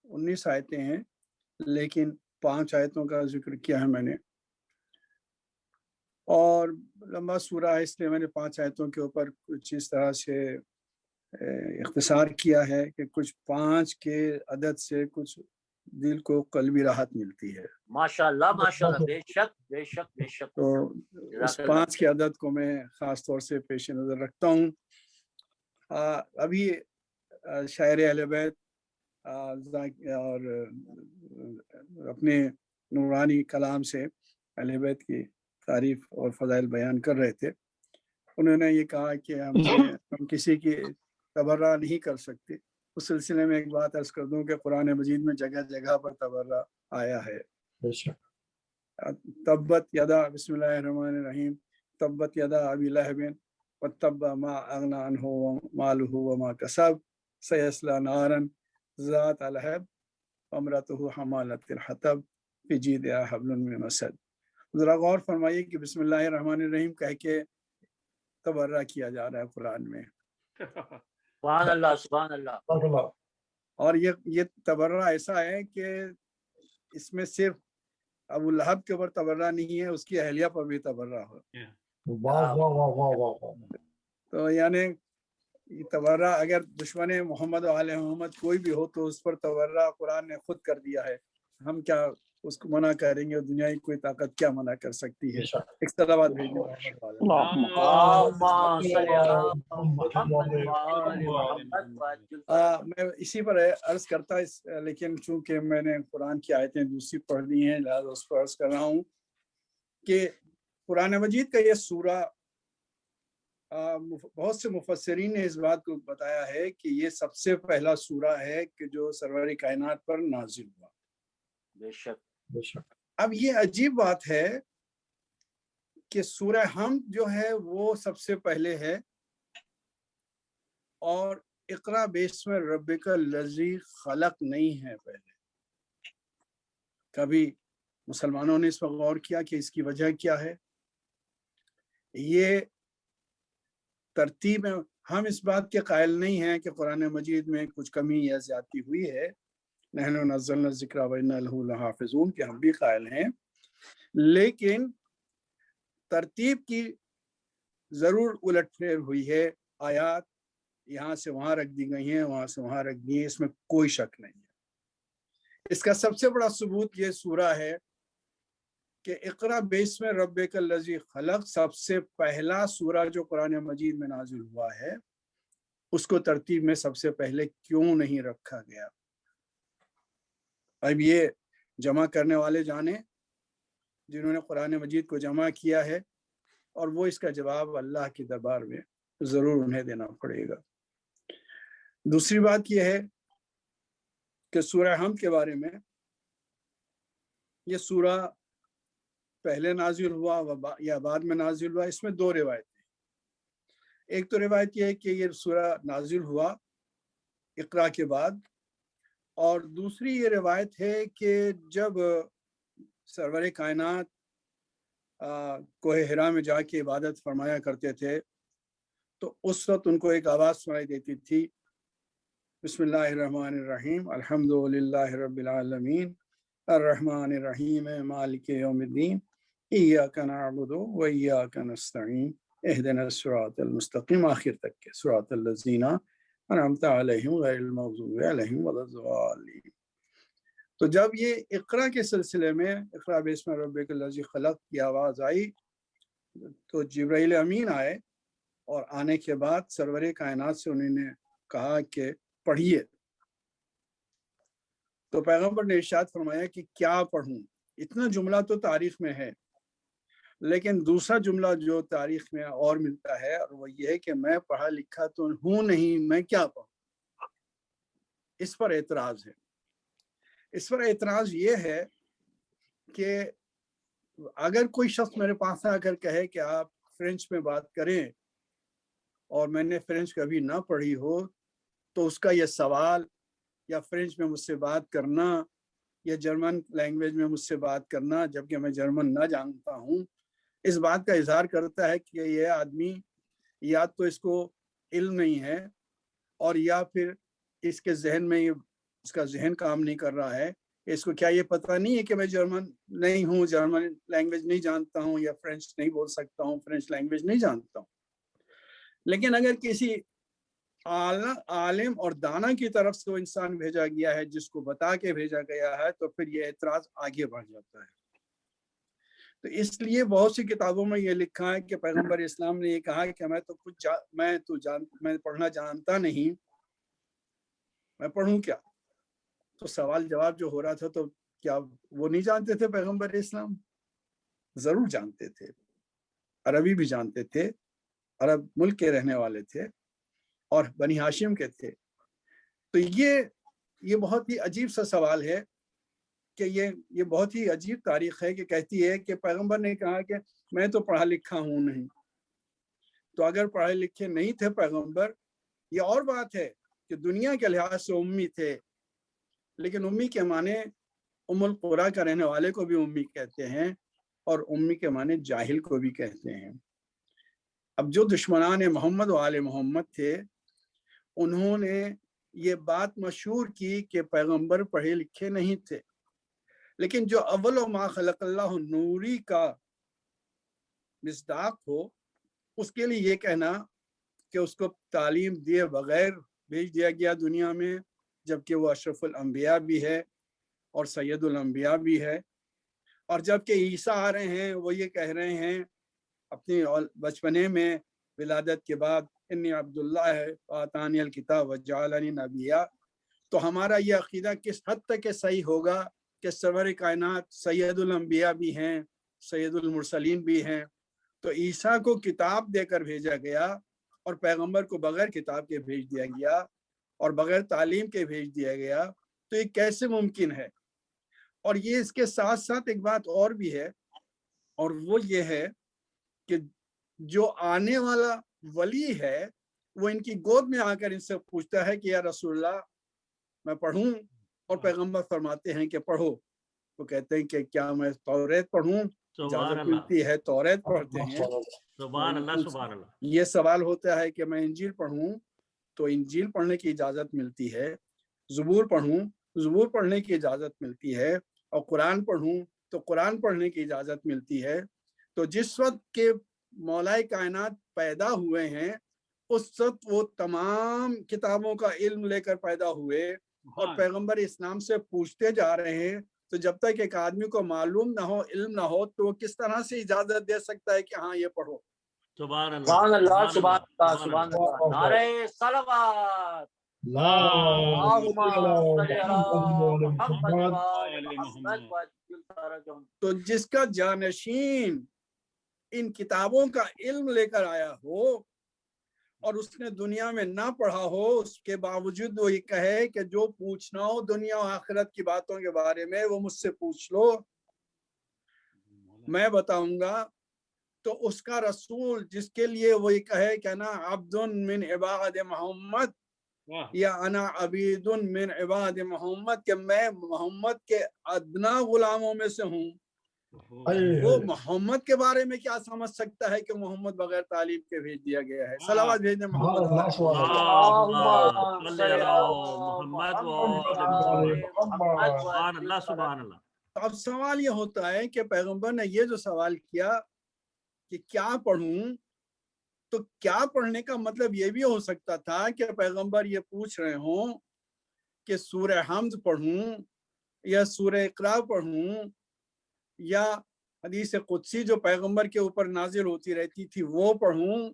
19 آیتیں ہیں، لیکن 5 آیتوں کا ذکر کیا ہے میں نے، اور لمبا سورہ ہے اس لیے میں نے 5 آیتوں کے اوپر کچھ اس طرح سے اختصار کیا ہے کہ کچھ 5 کے عدد سے کچھ دل کو قلبی راحت ملتی ہے. ماشاءاللہ ماشاءاللہ، بے شک بے شک بے شک. تو اس 5 کے عدد کو میں خاص طور سے پیش نظر رکھتا ہوں. ابھی شاعر اہل بیت اور اپنے نورانی کلام سے اہل بیت کی تعریف اور فضائل بیان کر رہے تھے. انہوں نے یہ کہا کہ ہم کسی کی تبرہ نہیں کر سکتے. اس سلسلے میں ایک بات عرض کر دوں کہ قرآن مجید میں جگہ جگہ پر تبرہ آیا ہے. تبت یدا، بسم اللہ الرحمن الرحیم، تبت یدا ابی لہب وتب ما اغنی عنہ مالہ وما کسب سیصلی نارا ذات لہب وامرأتہ حمالۃ الحطب فی جیدہا حبل من مسد. ذرا غور فرمائیے کہ بسم اللہ الرحمن الرحیم کہہ کے تبرہ کیا جا رہا ہے قرآن میں. سبحان اللہ سبحان اللہ. اور یہ تبرہ ایسا ہے کہ اس میں صرف ابو لہب کے اوپر تبرہ نہیں ہے، اس کی اہلیہ پر بھی تبرہ ہو. تو یعنی یہ تبرہ اگر دشمن محمد و آل محمد کوئی بھی ہو تو اس پر تبرہ قرآن نے خود کر دیا ہے. ہم کیا اس کو منع کریں گے؟ دنیا کی کوئی طاقت کیا منع کر سکتی ہے؟ ایک صلوات بھیجنے. میں اسی پر عرض کرتا، لیکن چونکہ میں نے قرآن کی آیتیں دوسری پڑھ لی ہیں لہذا اس پر عرض کر رہا ہوں کہ قرآن مجید کا یہ سورہ بہت سے مفسرین نے اس بات کو بتایا ہے کہ یہ سب سے پہلا سورہ ہے کہ جو سرور کائنات پر نازل ہوا. بے شک. بے شک. اب یہ عجیب بات ہے کہ سورہ حمد جو ہے وہ سب سے پہلے ہے، اور اقرا باسم ربک الذی خلق نہیں ہے پہلے. کبھی مسلمانوں نے اس پر غور کیا کہ اس کی وجہ کیا ہے؟ یہ ترتیب، ہم اس بات کے قائل نہیں ہیں کہ قرآن مجید میں کچھ کمی یا زیادتی ہوئی ہے. نحن نزلنا الذکر وإنا لہ لحافظون کہ ہم بھی قائل ہیں، لیکن ترتیب کی ضرور الٹ پھیر ہوئی ہے. آیات یہاں سے وہاں رکھ دی گئی ہیں، وہاں سے وہاں رکھ دی ہیں، اس میں کوئی شک نہیں ہے. اس کا سب سے بڑا ثبوت یہ سورہ ہے کہ اقرا باسم ربک الذی خلق سب سے پہلا سورہ جو قرآن مجید میں نازل ہوا ہے، اس کو ترتیب میں سب سے پہلے کیوں نہیں رکھا گیا؟ اب یہ جمع کرنے والے جانے جنہوں نے قرآن مجید کو جمع کیا ہے، اور وہ اس کا جواب اللہ کے دربار میں ضرور انہیں دینا پڑے گا. دوسری بات یہ ہے کہ سورہ حمد کے بارے میں، یہ سورہ پہلے نازل ہوا یا بعد میں نازل ہوا، اس میں دو روایتیں. ایک تو روایت یہ ہے کہ یہ سورہ نازل ہوا اقرا کے بعد، اور دوسری یہ روایت ہے کہ جب سرور کائنات کوہ حرا میں جا کے عبادت فرمایا کرتے تھے تو اس وقت ان کو ایک آواز سنائی دیتی تھی، بسم اللہ الرحمن الرحیم، الحمد للہ رب العالمین، الرحمن الرحیم، مالک یوم الدین، ایاک نعبد و ایاک نستعین، اہدنا الصراط المستقیم، آخر تک کے صراط الذین انعمت علیہم غیر المغضوب علیہم ولا الضالین. تو جب یہ اقرا کے سلسلے میں اقرا باسم ربک الذی خلق کی آواز آئی تو جبرائیل امین آئے، اور آنے کے بعد سرور کائنات سے انہوں نے کہا کہ پڑھیے. تو پیغمبر نے ارشاد فرمایا کہ کیا پڑھوں؟ اتنا جملہ تو تاریخ میں ہے، لیکن دوسرا جملہ جو تاریخ میں اور ملتا ہے، اور وہ یہ ہے کہ میں پڑھا لکھا تو ہوں نہیں، میں کیا پڑھوں؟ اس پر اعتراض ہے. اس پر اعتراض یہ ہے کہ اگر کوئی شخص میرے پاس آ کر کہے کہ آپ فرینچ میں بات کریں، اور میں نے فرینچ کبھی نہ پڑھی ہو، تو اس کا یہ سوال یا فرینچ میں مجھ سے بات کرنا یا جرمن لینگویج میں مجھ سے بات کرنا جبکہ میں جرمن نہ جانتا ہوں، اس بات کا اظہار کرتا ہے کہ یہ آدمی یا تو اس کو علم نہیں ہے، اور یا پھر اس کے ذہن میں اس کا ذہن کام نہیں کر رہا ہے. اس کو کیا یہ پتہ نہیں ہے کہ میں جرمن نہیں ہوں، جرمن لینگویج نہیں جانتا ہوں، یا فرینچ نہیں بول سکتا ہوں، فرینچ لینگویج نہیں جانتا ہوں. لیکن اگر کسی عالم اور دانا کی طرف سے وہ انسان بھیجا گیا ہے، جس کو بتا کے بھیجا گیا ہے، تو پھر یہ اعتراض آگے بڑھ جاتا ہے. تو اس لیے بہت سی کتابوں میں یہ لکھا ہے کہ پیغمبر اسلام نے یہ کہا کہ میں پڑھنا جانتا نہیں، میں پڑھوں کیا؟ تو سوال جواب جو ہو رہا تھا، تو کیا وہ نہیں جانتے تھے؟ پیغمبر اسلام ضرور جانتے تھے، عربی بھی جانتے تھے، عرب ملک کے رہنے والے تھے اور بنی ہاشم کے تھے. تو یہ بہت ہی عجیب سا سوال ہے کہ یہ بہت ہی عجیب تاریخ ہے کہ کہتی ہے کہ پیغمبر نے کہا کہ میں تو پڑھا لکھا ہوں نہیں. تو اگر پڑھے لکھے نہیں تھے پیغمبر، یہ اور بات ہے کہ دنیا کے لحاظ سے امی تھے، لیکن امی کے معنی ام القریٰ کا رہنے والے کو بھی امی کہتے ہیں، اور امی کے معنی جاہل کو بھی کہتے ہیں. اب جو دشمنان محمد و آل محمد تھے، انہوں نے یہ بات مشہور کی کہ پیغمبر پڑھے لکھے نہیں تھے، لیکن جو اول ما خلق اللہ نوری کا مصداق ہو، اس کے لیے یہ کہنا کہ اس کو تعلیم دیے بغیر بھیج دیا گیا دنیا میں، جبکہ وہ اشرف الانبیاء بھی ہے اور سید الانبیاء بھی ہے. اور جبکہ عیسیٰ آ رہے ہیں، وہ یہ کہہ رہے ہیں اپنی بچپنے میں ولادت کے بعد، انی عبداللہ آتانی الکتاب وجعلنی نبیہ. تو ہمارا یہ عقیدہ کس حد تک صحیح ہوگا کہ سرور کائنات سید الانبیاء بھی ہیں، سید المرسلین بھی ہیں، تو عیسیٰ کو کتاب دے کر بھیجا گیا اور پیغمبر کو بغیر کتاب کے بھیج دیا گیا اور بغیر تعلیم کے بھیج دیا گیا، تو یہ کیسے ممکن ہے؟ اور یہ اس کے ساتھ ساتھ ایک بات اور بھی ہے، اور وہ یہ ہے کہ جو آنے والا ولی ہے وہ ان کی گود میں آ کر ان سے پوچھتا ہے کہ یا رسول اللہ میں پڑھوں، اور پیغمبر فرماتے ہیں کہ پڑھو، وہ کہتے ہیں کہ کیا میں توریت پڑھوں؟ اجازت ملتی ہے توریت پڑھتے ہیں۔ سبحان اللہ سبحان اللہ۔ یہ سوال ہوتا ہے کہ میں انجیل پڑھوں تو انجیل پڑھنے کی اجازت ملتی ہے، زبور پڑھوں زبور پڑھنے کی اجازت ملتی ہے، اور قرآن پڑھوں تو قرآن پڑھنے کی اجازت ملتی ہے۔ تو جس وقت کے مولائے کائنات پیدا ہوئے ہیں اس وقت وہ تمام کتابوں کا علم لے کر پیدا ہوئے، اور پیغمبر اسلام سے پوچھتے جا رہے ہیں۔ تو جب تک ایک آدمی کو معلوم نہ ہو، علم نہ ہو، تو وہ کس طرح سے اجازت دے سکتا ہے کہ ہاں یہ پڑھو؟ سبحان اللہ سبحان اللہ سبحان اللہ سبحان اللہ نعرہ صلوات اللہم اللہم صلی علی محمد محمد۔ تو جس کا جانشین ان کتابوں کا علم لے کر آیا ہو اور اس نے دنیا میں نہ پڑھا ہو، اس کے باوجود وہ یہ کہے کہ جو پوچھنا ہو دنیا و آخرت کی باتوں کے بارے میں وہ مجھ سے پوچھ لو، میں بتاؤں گا، تو اس کا رسول جس کے لیے وہ یہ کہے کہ انا عبد من عباد محمد یا انا عبید من عباد محمد، کہ میں محمد کے ادنا غلاموں میں سے ہوں، وہ محمد کے بارے میں کیا سمجھ سکتا ہے کہ محمد بغیر تعلیم کے بھیج دیا گیا ہے؟ صلوات بھیجنے محمد۔ سبحان اللہ سبحان اللہ۔ اب سوال یہ ہوتا ہے کہ پیغمبر نے یہ جو سوال کیا کہ کیا پڑھوں، تو کیا پڑھنے کا مطلب یہ بھی ہو سکتا تھا کہ پیغمبر یہ پوچھ رہے ہوں کہ سورہ حمد پڑھوں یا سورہ اقرا پڑھوں یا حدیث قدسی جو پیغمبر کے اوپر نازل ہوتی رہتی تھی وہ پڑھوں،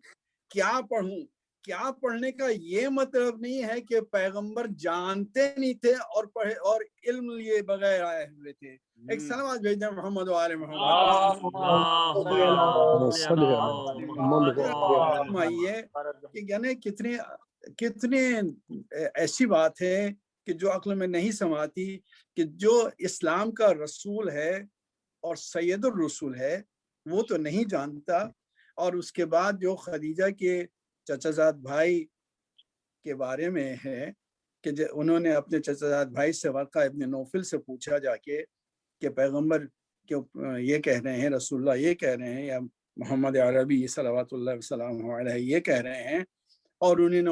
کیا پڑھوں؟ کیا پڑھنے کا یہ مطلب نہیں ہے کہ پیغمبر جانتے نہیں تھے اور پڑھے اور علم لیے بغیر آئے ہوئے تھے۔ ایک صلوات بھیجیں محمد و آل محمد۔ کہ یعنی کتنے ایسی بات ہے کہ جو عقل میں نہیں سماتی، کہ جو اسلام کا رسول ہے اور سید الرسول ہے وہ تو نہیں جانتا، اور اس کے بعد جو خدیجہ کے چچا زاد بھائی کے بارے میں ہے کہ انہوں نے اپنے چچا زاد بھائی سے ورقہ ابن نوفل سے پوچھا جا کے کہ پیغمبر یہ کہہ رہے ہیں، رسول اللہ یہ کہہ رہے ہیں، یا محمد عربی صلوات اللہ وسلم علیہ یہ کہہ رہے ہیں، اور انہوں نے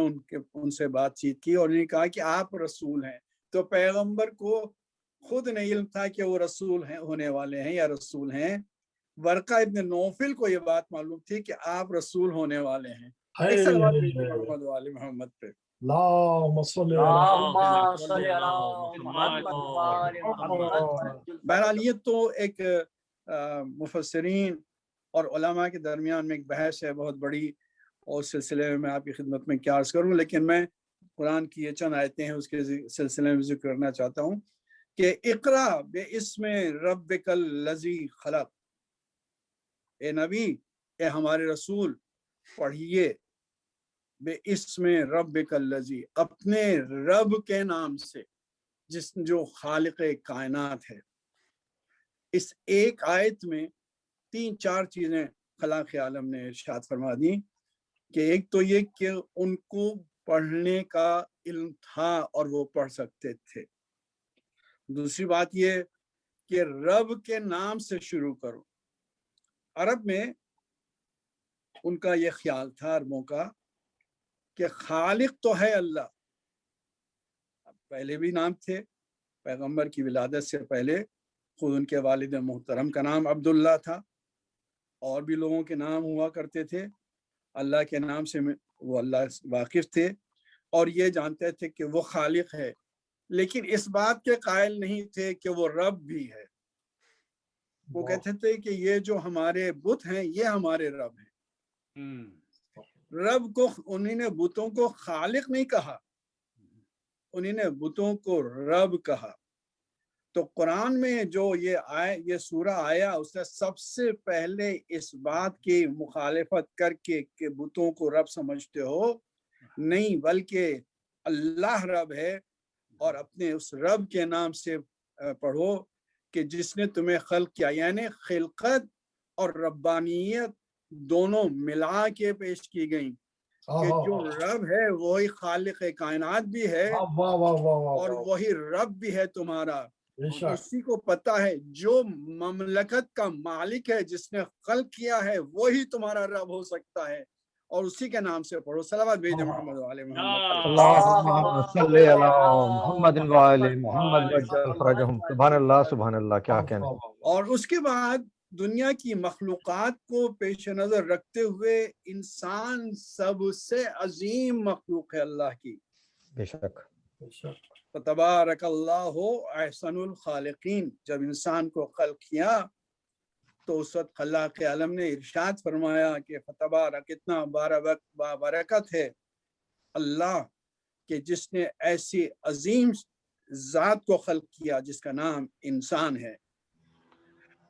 ان سے بات چیت کی اور انہوں نے کہا کہ آپ رسول ہیں۔ تو پیغمبر کو خود نہیں علم تھا کہ وہ رسول ہیں ہونے والے ہیں یا رسول ہیں، ورقہ ابن نوفل کو یہ بات معلوم تھی کہ آپ رسول ہونے والے ہیں۔ ایک صلوات بھیجیے محمد و آل محمد پہ۔ اللہم صلی علی محمد۔ بہرحال یہ تو ایک مفسرین اور علماء کے درمیان میں ایک بحث ہے بہت بڑی، اور اس سلسلے میں آپ کی خدمت میں کیا عرض کروں، لیکن میں قرآن کی یہ چند آیتیں ہیں اس کے سلسلے میں ذکر کرنا چاہتا ہوں کہ اقرا باسم ربک الذی خلق، اے نبی، اے ہمارے رسول، پڑھیے باسم ربک الذی، اپنے رب کے نام سے جو خالق کائنات ہے۔ اس ایک آیت میں 3-4 چیزیں خلاق عالم نے ارشاد فرما دی، کہ ایک تو یہ کہ ان کو پڑھنے کا علم تھا اور وہ پڑھ سکتے تھے، دوسری بات یہ کہ رب کے نام سے شروع کرو۔ عرب میں ان کا یہ خیال تھا، عربوں کا، کہ خالق تو ہے اللہ، پہلے بھی نام تھے، پیغمبر کی ولادت سے پہلے خود ان کے والد محترم کا نام عبداللہ تھا، اور بھی لوگوں کے نام ہوا کرتے تھے، اللہ کے نام سے وہ اللہ واقف تھے اور یہ جانتے تھے کہ وہ خالق ہے، لیکن اس بات کے قائل نہیں تھے کہ وہ رب بھی ہے۔ وہ کہتے تھے کہ یہ جو ہمارے بت ہیں یہ ہمارے رب ہیں۔ رب کو انہوں نے بتوں کو خالق نہیں کہا، انہوں نے بتوں کو رب کہا۔ تو قرآن میں جو یہ سورہ آیا اس نے سب سے پہلے اس بات کی مخالفت کر کے کہ بتوں کو رب سمجھتے ہو، نہیں بلکہ اللہ رب ہے، اور اپنے اس رب کے نام سے پڑھو کہ جس نے تمہیں خلق کیا، یعنی خلقت اور ربانیت دونوں ملا کے پیش کی گئیں کہ جو رب ہے وہی خالق کائنات بھی ہے اور وہی رب بھی ہے تمہارا، اسی کو پتا ہے جو مملکت کا مالک ہے، جس نے خلق کیا ہے وہی تمہارا رب ہو سکتا ہے، اور اسی کے نام سے پڑھو۔ صلوات بھیجیں محمد وعلی محمد۔ اللہم صلی علی محمد وعلی محمد وجل فرجہم۔ سبحان اللہ سبحان اللہ، کیا کہنا۔ اور اس کے بعد دنیا کی مخلوقات کو پیش نظر رکھتے ہوئے انسان سب سے عظیم مخلوق ہے اللہ کی، بے شک۔ فتبارک اللہ احسن الخالقین۔ جب انسان کو خلق کیا تو اس وقت خلاق عالم نے ارشاد فرمایا کہ فتبارک، اتنا بارکت ہے اللہ کہ جس نے ایسی عظیم ذات کو خلق کیا جس کا نام انسان ہے۔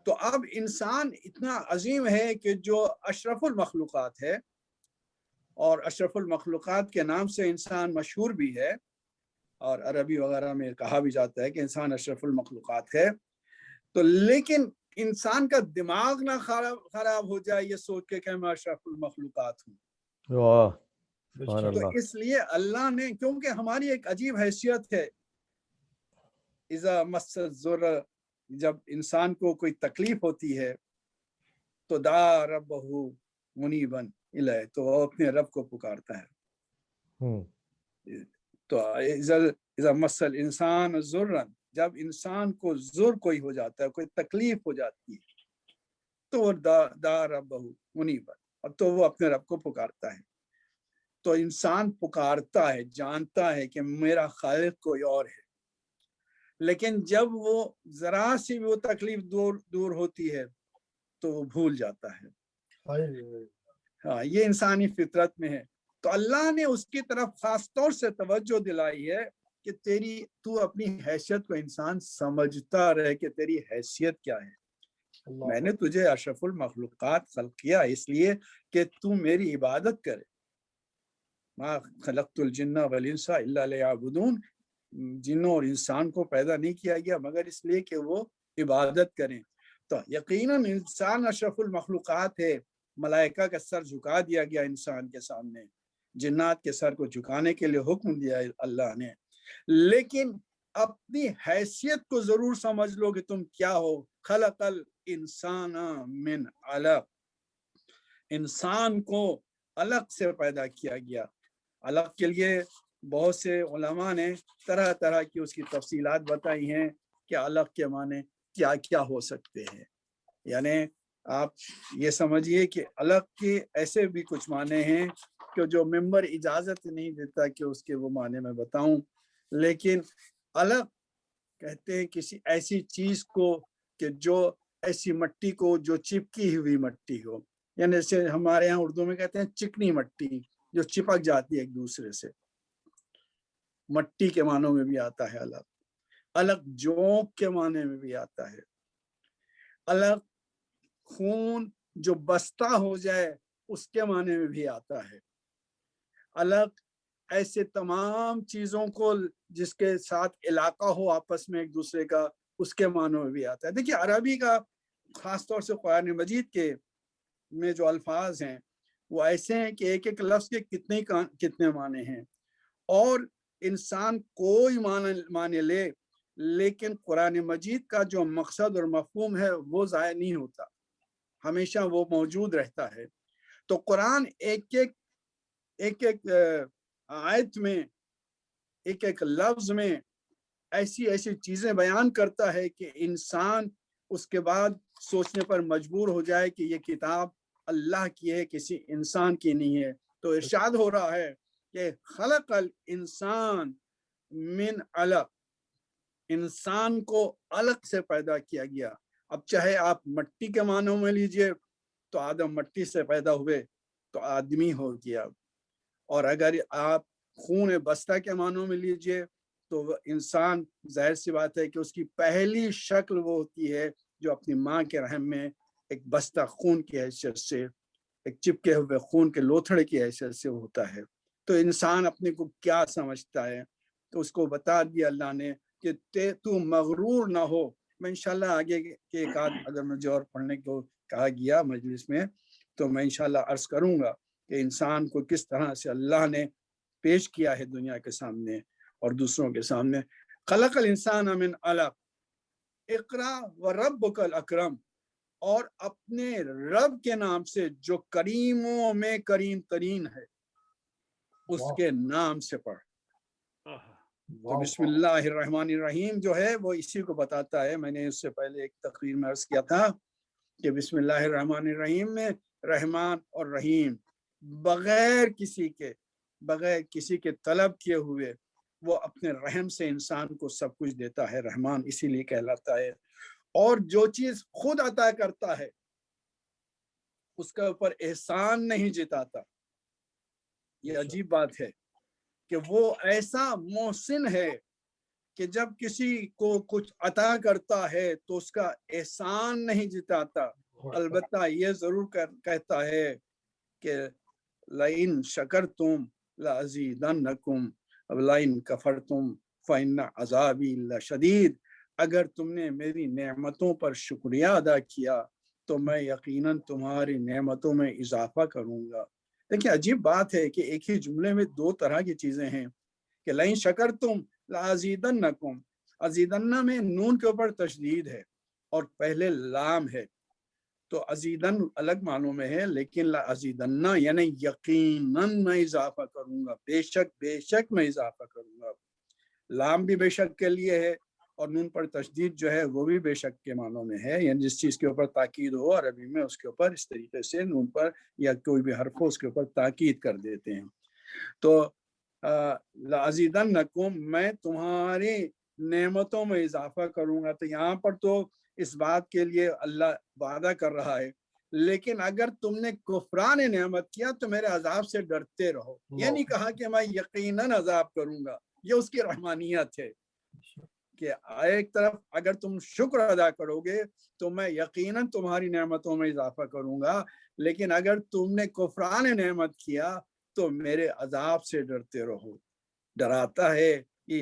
تو اب انسان اتنا عظیم ہے کہ جو اشرف المخلوقات ہے، اور اشرف المخلوقات کے نام سے انسان مشہور بھی ہے، اور عربی وغیرہ میں کہا بھی جاتا ہے کہ انسان اشرف المخلوقات ہے۔ تو لیکن انسان کا دماغ نہ خراب ہو جائے یہ سوچ کے کہ میں اشرف المخلوقات ہوں۔ تو اس لیے اللہ نے، کیونکہ ہماری ایک عجیب حیثیت ہے، اذا مس الضر، جب انسان کو کوئی تکلیف ہوتی ہے تو دعا ربہ منیبا الیہ، تو وہ اپنے رب کو پکارتا ہے۔ تو اذا مس الانسان ضر، جب انسان کو ضر کوئی ہو جاتا ہے، کوئی تکلیف ہو جاتی ہے، تو وہ دعا ربہ منیبا، اب تو وہ اپنے رب کو پکارتا ہے۔ تو انسان پکارتا ہے، جانتا ہے کہ میرا خالق کوئی اور ہے، لیکن جب وہ ذرا سی بھی وہ تکلیف دور ہوتی ہے تو وہ بھول جاتا ہے۔ ہاں، یہ انسانی فطرت میں ہے۔ تو اللہ نے اس کی طرف خاص طور سے توجہ دلائی ہے کہ تو اپنی حیثیت کو انسان سمجھتا رہے کہ تیری حیثیت کیا ہے۔ میں نے تجھے اشرف المخلوقات خلق کیا اس لیے کہ تو میری عبادت کرے۔ ما خلقت الجن والانس الا لیعبدون، جنوں اور انسان کو پیدا نہیں کیا گیا مگر اس لیے کہ وہ عبادت کریں۔ تو یقیناً انسان اشرف المخلوقات ہے، ملائکہ کا سر جھکا دیا گیا انسان کے سامنے، جنات کے سر کو جھکانے کے لیے حکم دیا اللہ نے، لیکن اپنی حیثیت کو ضرور سمجھ لو کہ تم کیا ہو۔ خلق الانسان من علق، انسان کو علق سے پیدا کیا گیا۔ علق کے لیے بہت سے علماء نے طرح طرح کی اس کی تفصیلات بتائی ہیں کہ علق کے معنی کیا کیا ہو سکتے ہیں۔ یعنی آپ یہ سمجھیے کہ علق کے ایسے بھی کچھ معنی ہیں کہ جو ممبر اجازت نہیں دیتا کہ اس کے وہ معنی میں بتاؤں، لیکن علق کہتے ہیں کسی ایسی چیز کو کہ جو ایسی مٹی کو جو چپکی ہوئی مٹی ہو، یعنی جیسے ہمارے ہاں اردو میں کہتے ہیں چکنی مٹی جو چپک جاتی ہے ایک دوسرے سے، مٹی کے معنوں میں بھی آتا ہے علق۔ علق جونک کے معنی میں بھی آتا ہے۔ علق خون جو بستہ ہو جائے اس کے معنی میں بھی آتا ہے۔ علق ایسے تمام چیزوں کو جس کے ساتھ علاقہ ہو آپس میں ایک دوسرے کا، اس کے معنوں میں بھی آتا ہے۔ دیکھیے عربی کا خاص طور سے قرآن مجید کے میں جو الفاظ ہیں وہ ایسے ہیں کہ ایک ایک لفظ کے کتنے معنی ہیں، اور انسان کوئی معنی لے لیکن قرآن مجید کا جو مقصد اور مفہوم ہے وہ ضائع نہیں ہوتا، ہمیشہ وہ موجود رہتا ہے۔ تو قرآن ایک ایک آیت میں، ایک ایک لفظ میں ایسی چیزیں بیان کرتا ہے کہ انسان اس کے بعد سوچنے پر مجبور ہو جائے کہ یہ کتاب اللہ کی ہے، کسی انسان کی نہیں ہے۔ تو ارشاد ہو رہا ہے کہ خلق الانسان من علق، انسان کو علق سے پیدا کیا گیا۔ اب چاہے آپ مٹی کے معنوں میں لیجئے تو آدم مٹی سے پیدا ہوئے تو آدمی ہو گیا، اور اگر آپ خون بستہ کے معنوں میں لیجئے تو انسان ظاہر سی بات ہے کہ اس کی پہلی شکل وہ ہوتی ہے جو اپنی ماں کے رحم میں ایک بستہ خون کی حیثیت سے، ایک چپکے ہوئے خون کے لوتھڑے کی حیثیت سے ہوتا ہے۔ تو انسان اپنے کو کیا سمجھتا ہے، تو اس کو بتا دیا اللہ نے کہ تو مغرور نہ ہو۔ میں انشاءاللہ آگے کے ایک آدھ اگر مجھے اور پڑھنے کو کہا گیا مجلس میں تو میں انشاءاللہ عرض کروں گا کہ انسان کو کس طرح سے اللہ نے پیش کیا ہے دنیا کے سامنے اور دوسروں کے سامنے۔ خلق الانسان من علق اقرا وربک الاکرم، اور اپنے رب کے نام سے جو کریموں میں کریم ترین ہے اس کے نام سے پڑھ۔ تو بسم اللہ الرحمن الرحیم جو ہے وہ اسی کو بتاتا ہے۔ میں نے اس سے پہلے ایک تقریر میں عرض کیا تھا کہ بسم اللہ الرحمن الرحیم میں رحمان اور رحیم بغیر کسی کے طلب کیے ہوئے وہ اپنے رحم سے انسان کو سب کچھ دیتا ہے۔ رحمان اسی لیے کہلاتا ہے، اور جو چیز خود عطا کرتا ہے اس کے اوپر احسان نہیں جتاتا۔ یہ عجیب بات ہے کہ وہ ایسا محسن ہے کہ جب کسی کو کچھ عطا کرتا ہے تو اس کا احسان نہیں جتاتا، البتہ یہ ضرور کہتا ہے کہ لئن شکرتم لازیدنکم ولئن کفرتم فإن عذابی لشدید، اگر تم نے میری نعمتوں پر شکریہ ادا کیا تو میں یقیناً تمہاری نعمتوں میں اضافہ کروں گا۔ دیکھیں عجیب بات ہے کہ ایک ہی جملے میں دو طرح کی چیزیں ہیں کہ لئن شکرتم لازیدنکم، ازیدن میں نون کے اوپر تشدید ہے اور پہلے لام ہے، تو ازیدن الگ معنوں میں ہے، لیکن لازیدن یعنی یقیناً میں اضافہ کروں گا، بے شک میں اضافہ کروں گا۔ لام بھی بے شک کے لیے ہے اور نون پر تشدید جو ہے وہ بھی بے شک کے معنوں میں ہے، یعنی جس چیز کے اوپر تاکید ہو عربی میں اس کے اوپر اس طریقے سے نون پر یا کوئی بھی حرف ہو اس کے اوپر تاکید کر دیتے ہیں۔ تو لازیدنکم، میں تمہاری نعمتوں میں اضافہ کروں گا، تو یہاں پر تو اس بات کے لیے اللہ وعدہ کر رہا ہے، لیکن اگر تم نے کفران نعمت کیا تو میرے عذاب سے ڈرتے رہو۔ یہ نہیں کہا کہ میں یقیناً عذاب کروں گا، یہ اس کی رحمانیت ہے کہ ایک طرف اگر تم شکر ادا کرو گے تو میں یقیناً تمہاری نعمتوں میں اضافہ کروں گا، لیکن اگر تم نے کفران نعمت کیا تو میرے عذاب سے ڈرتے رہو۔ ڈراتا ہے، یہ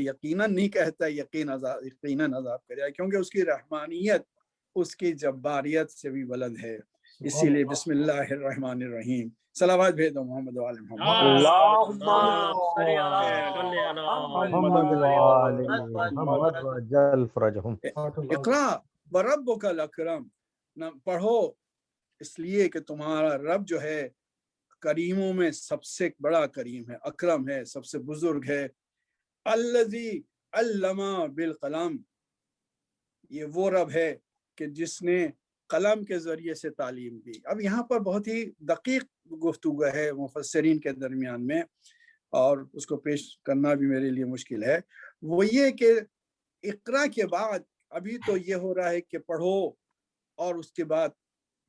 یقیناً نہیں کہتا یقیناً عذاب کرے، کیونکہ اس کی رحمانیت اس کی جباریت سے بھی بلند ہے۔ اسی لیے بسم اللہ الرحمن الرحیم، صلوات بھیجو محمد و آل محمد۔ اللہم صلی علی محمد وآل محمد وجل فرجہم۔ اقرا وربک الاکرم، پڑھو اس لیے کہ تمہارا رب جو ہے کریموں میں سب سے بڑا کریم ہے، اکرم ہے، سب سے بزرگ ہے۔ الذی علم بالقلم، یہ وہ رب ہے کہ جس نے قلم کے ذریعے سے تعلیم دی۔ اب یہاں پر بہت ہی دقیق گفتگو ہے مفسرین کے درمیان میں، اور اس کو پیش کرنا بھی میرے لیے مشکل ہے۔ وہ یہ کہ اقرا کے بعد ابھی تو یہ ہو رہا ہے کہ پڑھو، اور اس کے بعد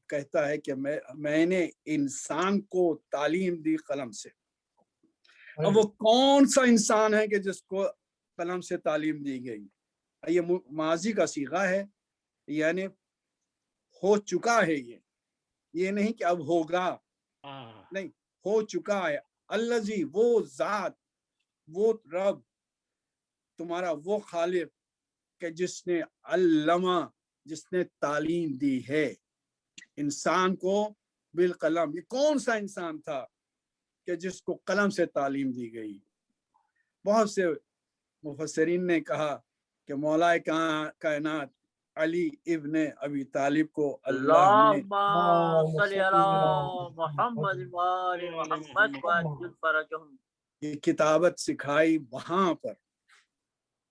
کہتا ہے کہ میں نے انسان کو تعلیم دی قلم سے۔ اب وہ کون سا انسان ہے کہ جس کو قلم سے تعلیم دی گئی؟ یہ ماضی کا صیغہ ہے، یعنی ہو چکا ہے، یہ نہیں کہ اب ہوگا، نہیں، ہو چکا ہے۔ الذی، وہ ذات، وہ رب، تمہارا وہ خالق کہ جس نے علمہ، جس نے تعلیم دی ہے انسان کو بالقلم۔ یہ کون سا انسان تھا کہ جس کو قلم سے تعلیم دی گئی؟ بہت سے مفسرین نے کہا کہ مولا کائنات علی ابن ابی طالب کو اللہ نے اللہم صلی علی محمد وآل محمد وعجل فرجہم، یہ کتابت سکھائی وہاں پر۔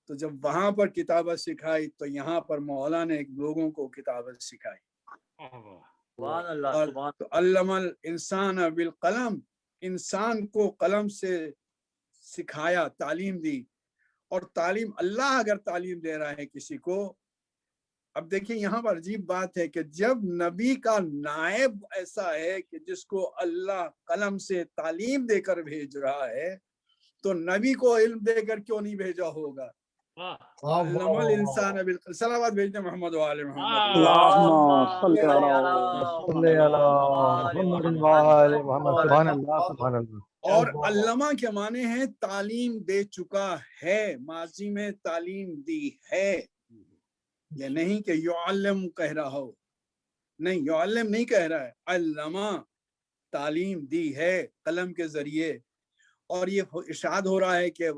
تو جب وہاں پر کتابت سکھائی تو یہاں پر مولا نے لوگوں کو کتابت سکھائی۔ سبحان اللہ، اور سبحان تو علم الانسان بالقلم، انسان کو قلم سے سکھایا، تعلیم دی۔ اور تعلیم، اللہ اگر تعلیم دے رہا ہے کسی کو، اب دیکھیں یہاں پر عجیب بات ہے کہ جب نبی کا نائب ایسا ہے کہ جس کو اللہ قلم سے تعلیم دے کر بھیج رہا ہے، تو نبی کو علم دے کر کیوں نہیں بھیجا ہوگا؟ علم الانسان بالقلم. صلوات بھیجتے محمد و آل محمد. اللهم صل على صلی اللہ محمد وآل محمد. سبحان اللہ سبحان اللہ. اور علامہ کے معنی ہے تعلیم دے چکا ہے، ماضی میں تعلیم دی ہے. یہ نہیں کہ یعلم کہہ رہا ہو، نہیں، یعلم نہیں کہہ رہا ہے، علامہ تعلیم دی ہے قلم کے ذریعے. اور یہ ارشاد ہو رہا ہے کہ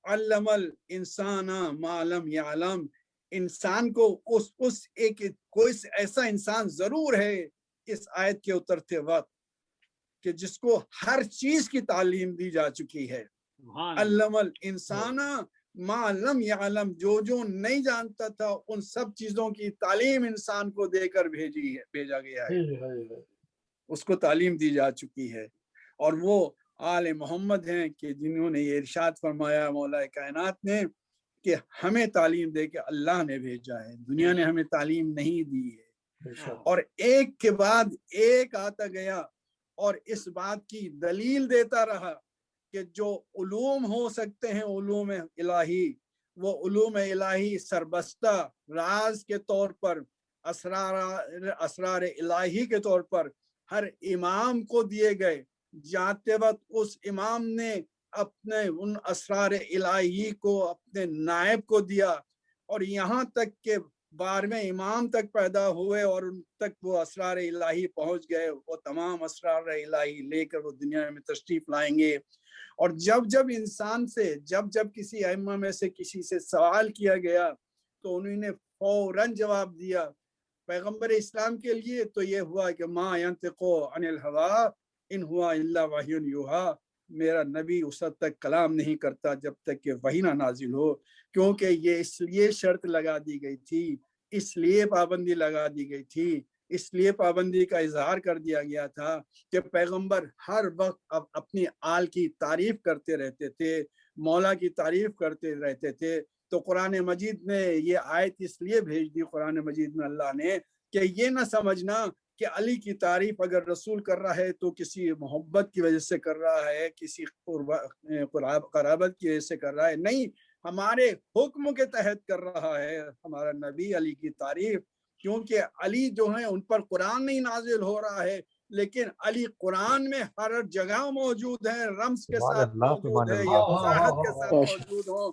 علم الانسان ما لم یعلم، انسان کو کوئی ایسا انسان ضرور ہے اس آیت کے اترتے وقت کہ جس کو ہر چیز کی تعلیم دی جا چکی ہے. علم الانسان ما لم یعلم، جو نہیں جانتا تھا ان سب چیزوں کی تعلیم انسان کو دے کر بھیجا گیا ہے، اس کو تعلیم دی جا چکی ہے. اور وہ آل محمد ہیں کہ جنہوں نے یہ ارشاد فرمایا مولا کائنات نے کہ ہمیں تعلیم دے کے اللہ نے بھیجا ہے، دنیا نے ہمیں تعلیم نہیں دی ہے. اور ایک کے بعد ایک آتا گیا اور اس بات کی دلیل دیتا رہا کہ جو علوم ہو سکتے ہیں علوم الہی، وہ علوم الہی سربستہ راز کے طور پر، اسرار الہی کے طور پر ہر امام کو دیے گئے. جاتے وقت اس امام نے اپنے ان اسرار الہی کو اپنے نائب کو دیا، اور یہاں تک کہ 12ویں امام تک پیدا ہوئے اور ان تک وہ اسرار الہی پہنچ گئے. وہ تمام اسرار الہی لے کر وہ دنیا میں تشریف لائیں گے. اور جب انسان سے جب کسی ائمہ میں سے کسی سے سوال کیا گیا تو انہوں نے فوراً جواب دیا. پیغمبر اسلام کے لیے تو یہ ہوا کہ ما ینطق عن الہوا ان ہوا الا وحی یوحی، میرا نبی اس حد تک کلام نہیں کرتا جب تک کہ وحی نہ نازل ہو. کیونکہ یہ اس لیے شرط لگا دی گئی تھی، اس لیے پابندی لگا دی گئی تھی، اس لیے پابندی کا اظہار کر دیا گیا تھا کہ پیغمبر ہر وقت اپنی آل کی تعریف کرتے رہتے تھے، مولا کی تعریف کرتے رہتے تھے. تو قرآن مجید نے یہ آیت اس لیے بھیج دی قرآن مجید میں اللہ نے کہ یہ نہ سمجھنا کہ علی کی تعریف اگر رسول کر رہا ہے تو کسی محبت کی وجہ سے کر رہا ہے، کسی قرابت کی وجہ سے کر رہا ہے. نہیں، ہمارے حکم کے تحت کر رہا ہے ہمارا نبی علی کی تعریف. کیونکہ علی جو ہیں ان پر قرآن نہیں نازل ہو رہا ہے، لیکن علی قرآن میں ہر جگہ موجود ہے، رمز کے ساتھ موجود ہے یا وضاحت کے ساتھ موجود ہو.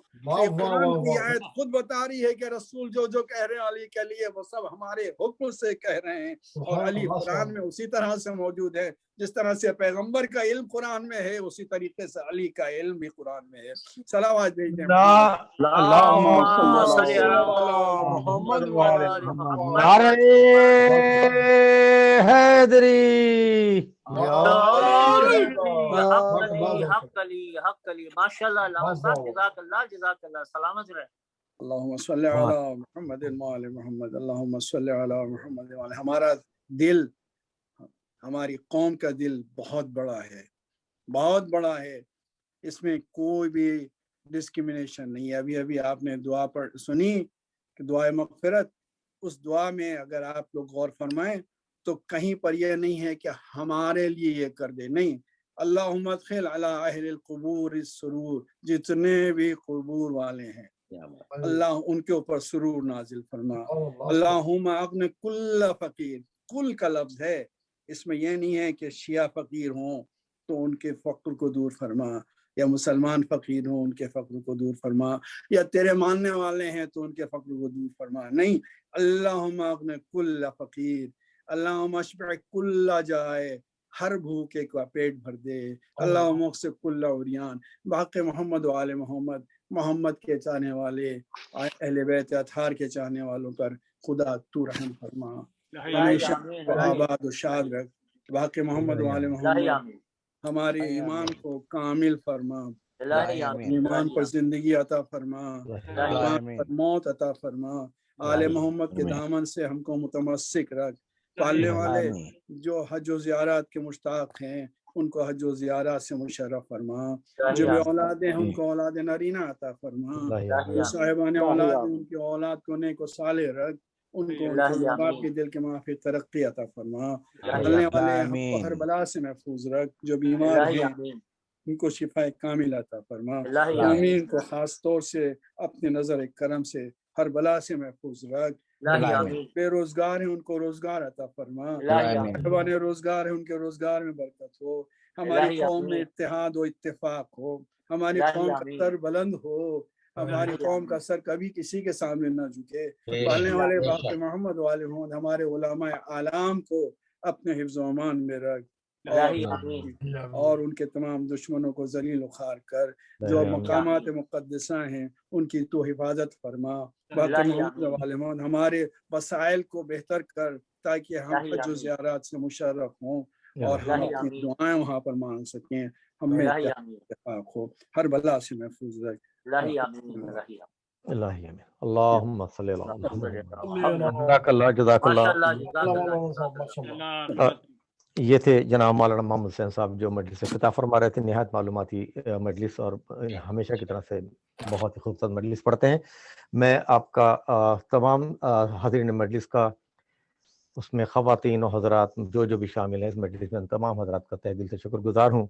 یہ قرآن کی آیت خود بتا رہی ہے کہ رسول جو کہہ رہے ہیں علی کے لیے وہ سب ہمارے حکم سے کہہ رہے ہیں. اور علی قرآن میں اسی طرح سے موجود ہے، جس طرح سے پیغمبر کا علم قرآن میں ہے اسی طریقے سے علی کا علم بھی قرآن میں ہے. صلوات بھیجتے ہیں نعرہ حیدری. حق علی ماشاءاللہ. جزاک اللہ سلامت رہے. اللہم صلی علی محمد وعلی محمد. اللہم صلی علی محمد وعلی. ہمارا دل، ہماری قوم کا دل بہت بڑا ہے، بہت بڑا ہے. اس میں کوئی بھی ڈسکریمنیشن نہیں ہے. ابھی آپ نے دعا سنی کہ دعائے مغفرت، اس دعا میں اگر آپ لوگ غور فرمائیں تو کہیں پر یہ نہیں ہے کہ ہمارے لیے یہ کر دے، نہیں. اللہم ادخل علی اہل القبور السرور، جتنے بھی قبور والے ہیں اللہ ان کے اوپر سرور نازل فرما. اللہم اغن کل فقیر، کل کا لفظ ہے، اس میں یہ نہیں ہے کہ شیعہ فقیر ہوں تو ان کے فقر کو دور فرما، یا مسلمان فقیر ہوں ان کے فقر کو دور فرما، یا تیرے ماننے والے ہیں تو ان کے فقر کو دور فرما. نہیں، اللہم اغن کل فقیر، اللہم اشبع کل جائے، ہر بھوکے کا پیٹ بھر دے. اللہم اغفر کل عریان. باقی محمد و آل محمد، محمد کے چاہنے والے، اہل بیت اطہار کے چاہنے والوں پر خدا تو رحم فرما، ہمیشہ آباد و شاد رکھ. باقی محمد و آل محمد ہمارے ایمان کو کامل فرما، ایمان پر زندگی عطا فرما، ایمان پر موت عطا فرما. آل محمد کے دامن سے ہم کو متمسک رکھ. پالنے والے جو حج و زیارات کے مشتاق ہیں ان کو حج و زیارات سے مشرف فرما. جو بھی اولادیں ہیں ان کو اولاد نرینہ عطا فرما. جو صاحبان اولاد ہیں ان کی اولاد کو نیک و صالح رکھ، ان کو باپ کے دل کے معافی ترقی عطا فرما. چلنے والے ہم کو ہر بلا سے محفوظ رکھ. جو بیمار ہیں ان کو شفا کامل عطا فرما، الہی مومنین کو خاص طور سے اپنے نظر کرم سے ہر بلا سے محفوظ رکھ، الہی جو آمین بے روزگار ہیں ان کو روزگار عطا فرما، الہی آمین صاحبان روزگار ہیں ان کے روزگار میں برکت ہو، ہماری الہی قوم میں آمین اتحاد و اتفاق ہو، ہماری الہی قوم کا آمین سر بلند ہو، ہماری الہی قوم کا آمین سر کبھی کسی کے سامنے نہ جھکے، پالنے الہی والے آمین باپ محمد والے ہوں، ہمارے علماء اعلام کو اپنے حفظ و امان میں رکھ، الہی آمین اور ان کے تمام دشمنوں کو ذلیل و خوار کر، جو الہی مقامات آمین مقدسہ ہیں ان کی تو حفاظت فرما، باپ الہی محمد آمین والمون ہمارے وسائل کو بہتر کر تاکہ ہم الہی حج و آمین زیارات سے مشرف ہوں اور ہم الہی اپنی آمین دعائیں وہاں پر مانگ سکیں، ہم میں الہی آمین اتفاق ہو، ہر بلا سے محفوظ رکھ، الہی آمین الہی آمین الہی آمین اللہم صلی اللہ علیہ اللہم صلی وسلم۔ علی محمد جزاک اللہ جزاک ماشاء اللہ۔ اللہ جزاک اللہ جزاک اللہ یہ تھے جناب مولانا محمد حسین صاحب جو مجلس سے خطاب فرما رہے تھے، نہایت معلوماتی مجلس اور ہمیشہ کی طرح سے بہت ہی خوبصورت مجلس پڑھتے ہیں۔ میں آپ کا تمام حاضرین مجلس کا، اس میں خواتین و حضرات جو بھی شامل ہیں اس مجلس میں، ان تمام حضرات کا تہ دل سے شکر گزار ہوں،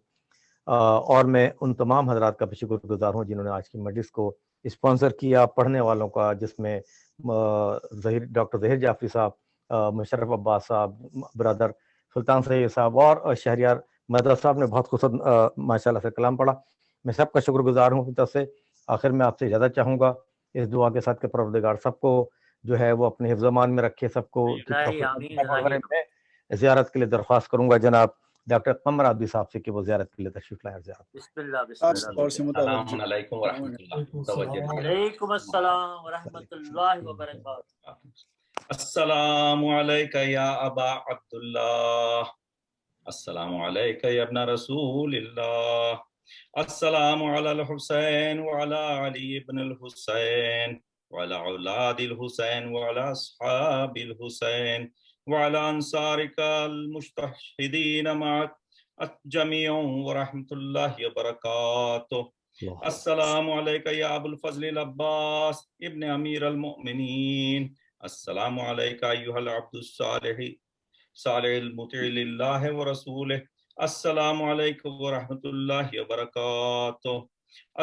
اور میں ان تمام حضرات کا بھی شکر گزار ہوں جنہوں نے آج کی مجلس کو اسپانسر کیا، پڑھنے والوں کا جس میں ڈاکٹر ظہیر جعفری صاحب، مشرف عباس صاحب، برادر سلطان سید صاحب اور شہریار مدرس صاحب نے بہت خوبصورت ماشاءاللہ سے کلام پڑھا۔ میں سب کا شکر گزار ہوں۔ طرف سے آخر میں آپ سے اجازت چاہوں گا اس دعا کے ساتھ کہ پروردگار سب کو جو ہے وہ اپنے حفظ و امان میں رکھے، سب کو الہی آمین الہی میں زیارت کے لیے درخواست کروں گا جناب ڈاکٹر قمر عابدی صاحب سے کہ وہ زیارت کے لیے تشریف لائیں۔ زیارت بسم اللہ بسم خاص اللہ طور سے السلام متوجہ علیکم ورحمۃ اللہ۔ وعلیکم السلام ورحمۃ اللہ وبرکاتہ۔ السلام علیکہ یا ابا عبداللہ، السلام علیکہ یا ابن رسول اللہ، السلام علی الحسین وعلی علی ابن الحسین وعلی اولاد الحسین وعلی اصحاب الحسین وعلی انصارک المستشہدین معک جمیع ورحمۃ اللہ وبرکاتہ۔ السلام علیکہ یا ابو الفضل العباس ابن امیر المؤمنین، السلام علیکہ ایہا العبد الصالح صالح المطیع للہ ورسولہ، السلام علیکم ورحمۃ اللہ وبرکاتہ۔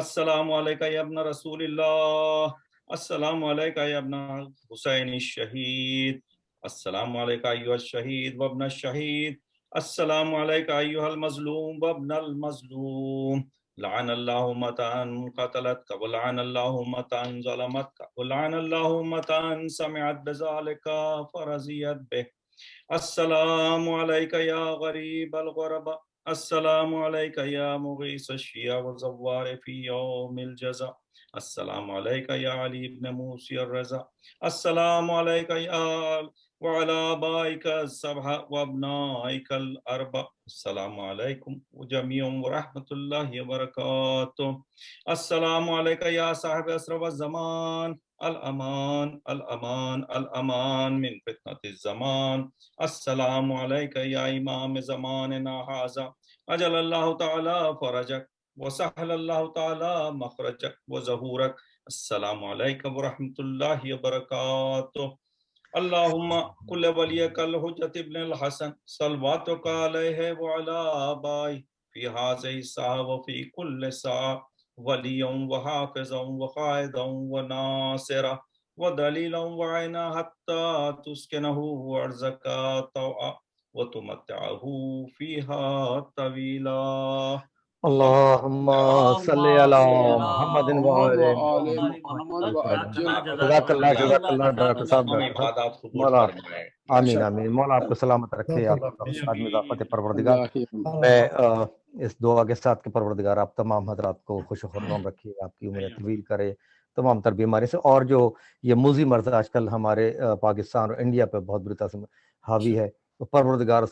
السلام علیکہ یا ابن رسول اللہ، السلام علیکہ یا ابن حسین الشہید، السلام علیکہ ایہا الشہید وابن الشہید، السلام علیکہ ایہا المظلوم وابن المظلوم، لعن اللہ امتان قتلتک ولعن اللہ امتان ظلمتک ولعن اللہ امتان سمعت بذالک فرضیت بہ، السلام علیکہ یا غریب الغرباء، السلام علیکہ یا مغیث الشیعہ والزوار فی یوم الجزا، السلام علیکہ یا علی ابن موسی الرضا، السلام علیکہ یا وعلی آبائک السبع وابنائک الاربع، السلام علیکم جمیع ورحمۃ اللہ وبرکاتہ۔ السلام علیکہ یا صاحب عصر والزمان، الامان الامان الامان من فتنة الزمان، السلام علیکہ یا امام زماننا ھذا، اجل اللہ تعالی فرجک وسهل اللہ تعالی مخرجک وظہورک، السلام علیکم ورحمۃ اللہ وبرکاتہ۔ اللہم کل ولیک الحجۃ ابن الحسن صلواتک علیہ وعلی آبائہ فی ھذہ الساعۃ وفی کل ساعۃ، ولیًا وحافظا وقائدا وناصرا ودلیلا وعینا حتی تسکنہ ارضک طوعا وتمتعہ فیہا طویلا۔ اللہم صلی علی محمد محمد وآل وآل محمد۔ محمد وعجل جزاک اللہ جزاک اللہ ڈاکٹر صاحب، تمام ڈاکٹر صاحب عبادات قبول مولا فرمائے۔ آمین آمین، مولا آپ کو سلامت رکھے، آپ کا آدمی اضافت پروردگار۔ اللہ میں اس دعا کے ساتھ کہ پروردگار آپ تمام حضرات کو خوش و خرم رکھے، آپ کی عمریں طویل کرے تمام تر بیماری سے، اور جو یہ موذی مرض آج کل ہمارے پاکستان اور انڈیا پہ بہت بری طرح سے حاوی ہے، تو پروردگار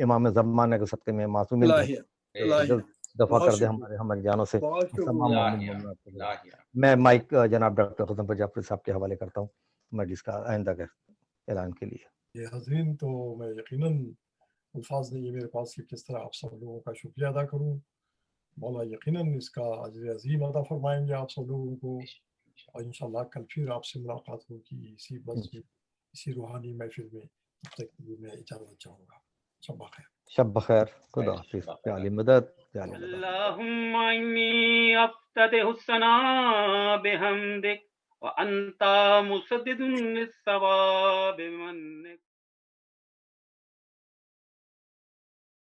امام زمانہ کے صدقے میں معصومین کو دفع کر دے ہماری جانوں سے تمام مومن مومنات کو۔ میں مائک جناب ڈاکٹر قاسم جعفری صاحب کے حوالے کرتا ہوں مجلس کا آئندہ کے اعلان کے لیے۔ یہ حضرین، تو میں یقیناً الفاظ نہیں ہے میرے پاس کہ کس طرح آپ سب لوگوں کا شکریہ ادا کروں۔ مولا یقیناً اس کا اجر عظیم عطا فرمائیں گے آپ سب لوگوں کو، اور انشاءاللہ کل پھر آپ سے ملاقات ہوگی اسی بس اسی روحانی محفل میں۔ تب تک کے لیے میں اجازت چاہوں گا۔ شب بخیر. شب بخیر. خدا حافظ. یا علی مدد. یا علی مدد. اللهم إني أفتتح الثناء بحمدك وأنت مسدد للصواب بمنك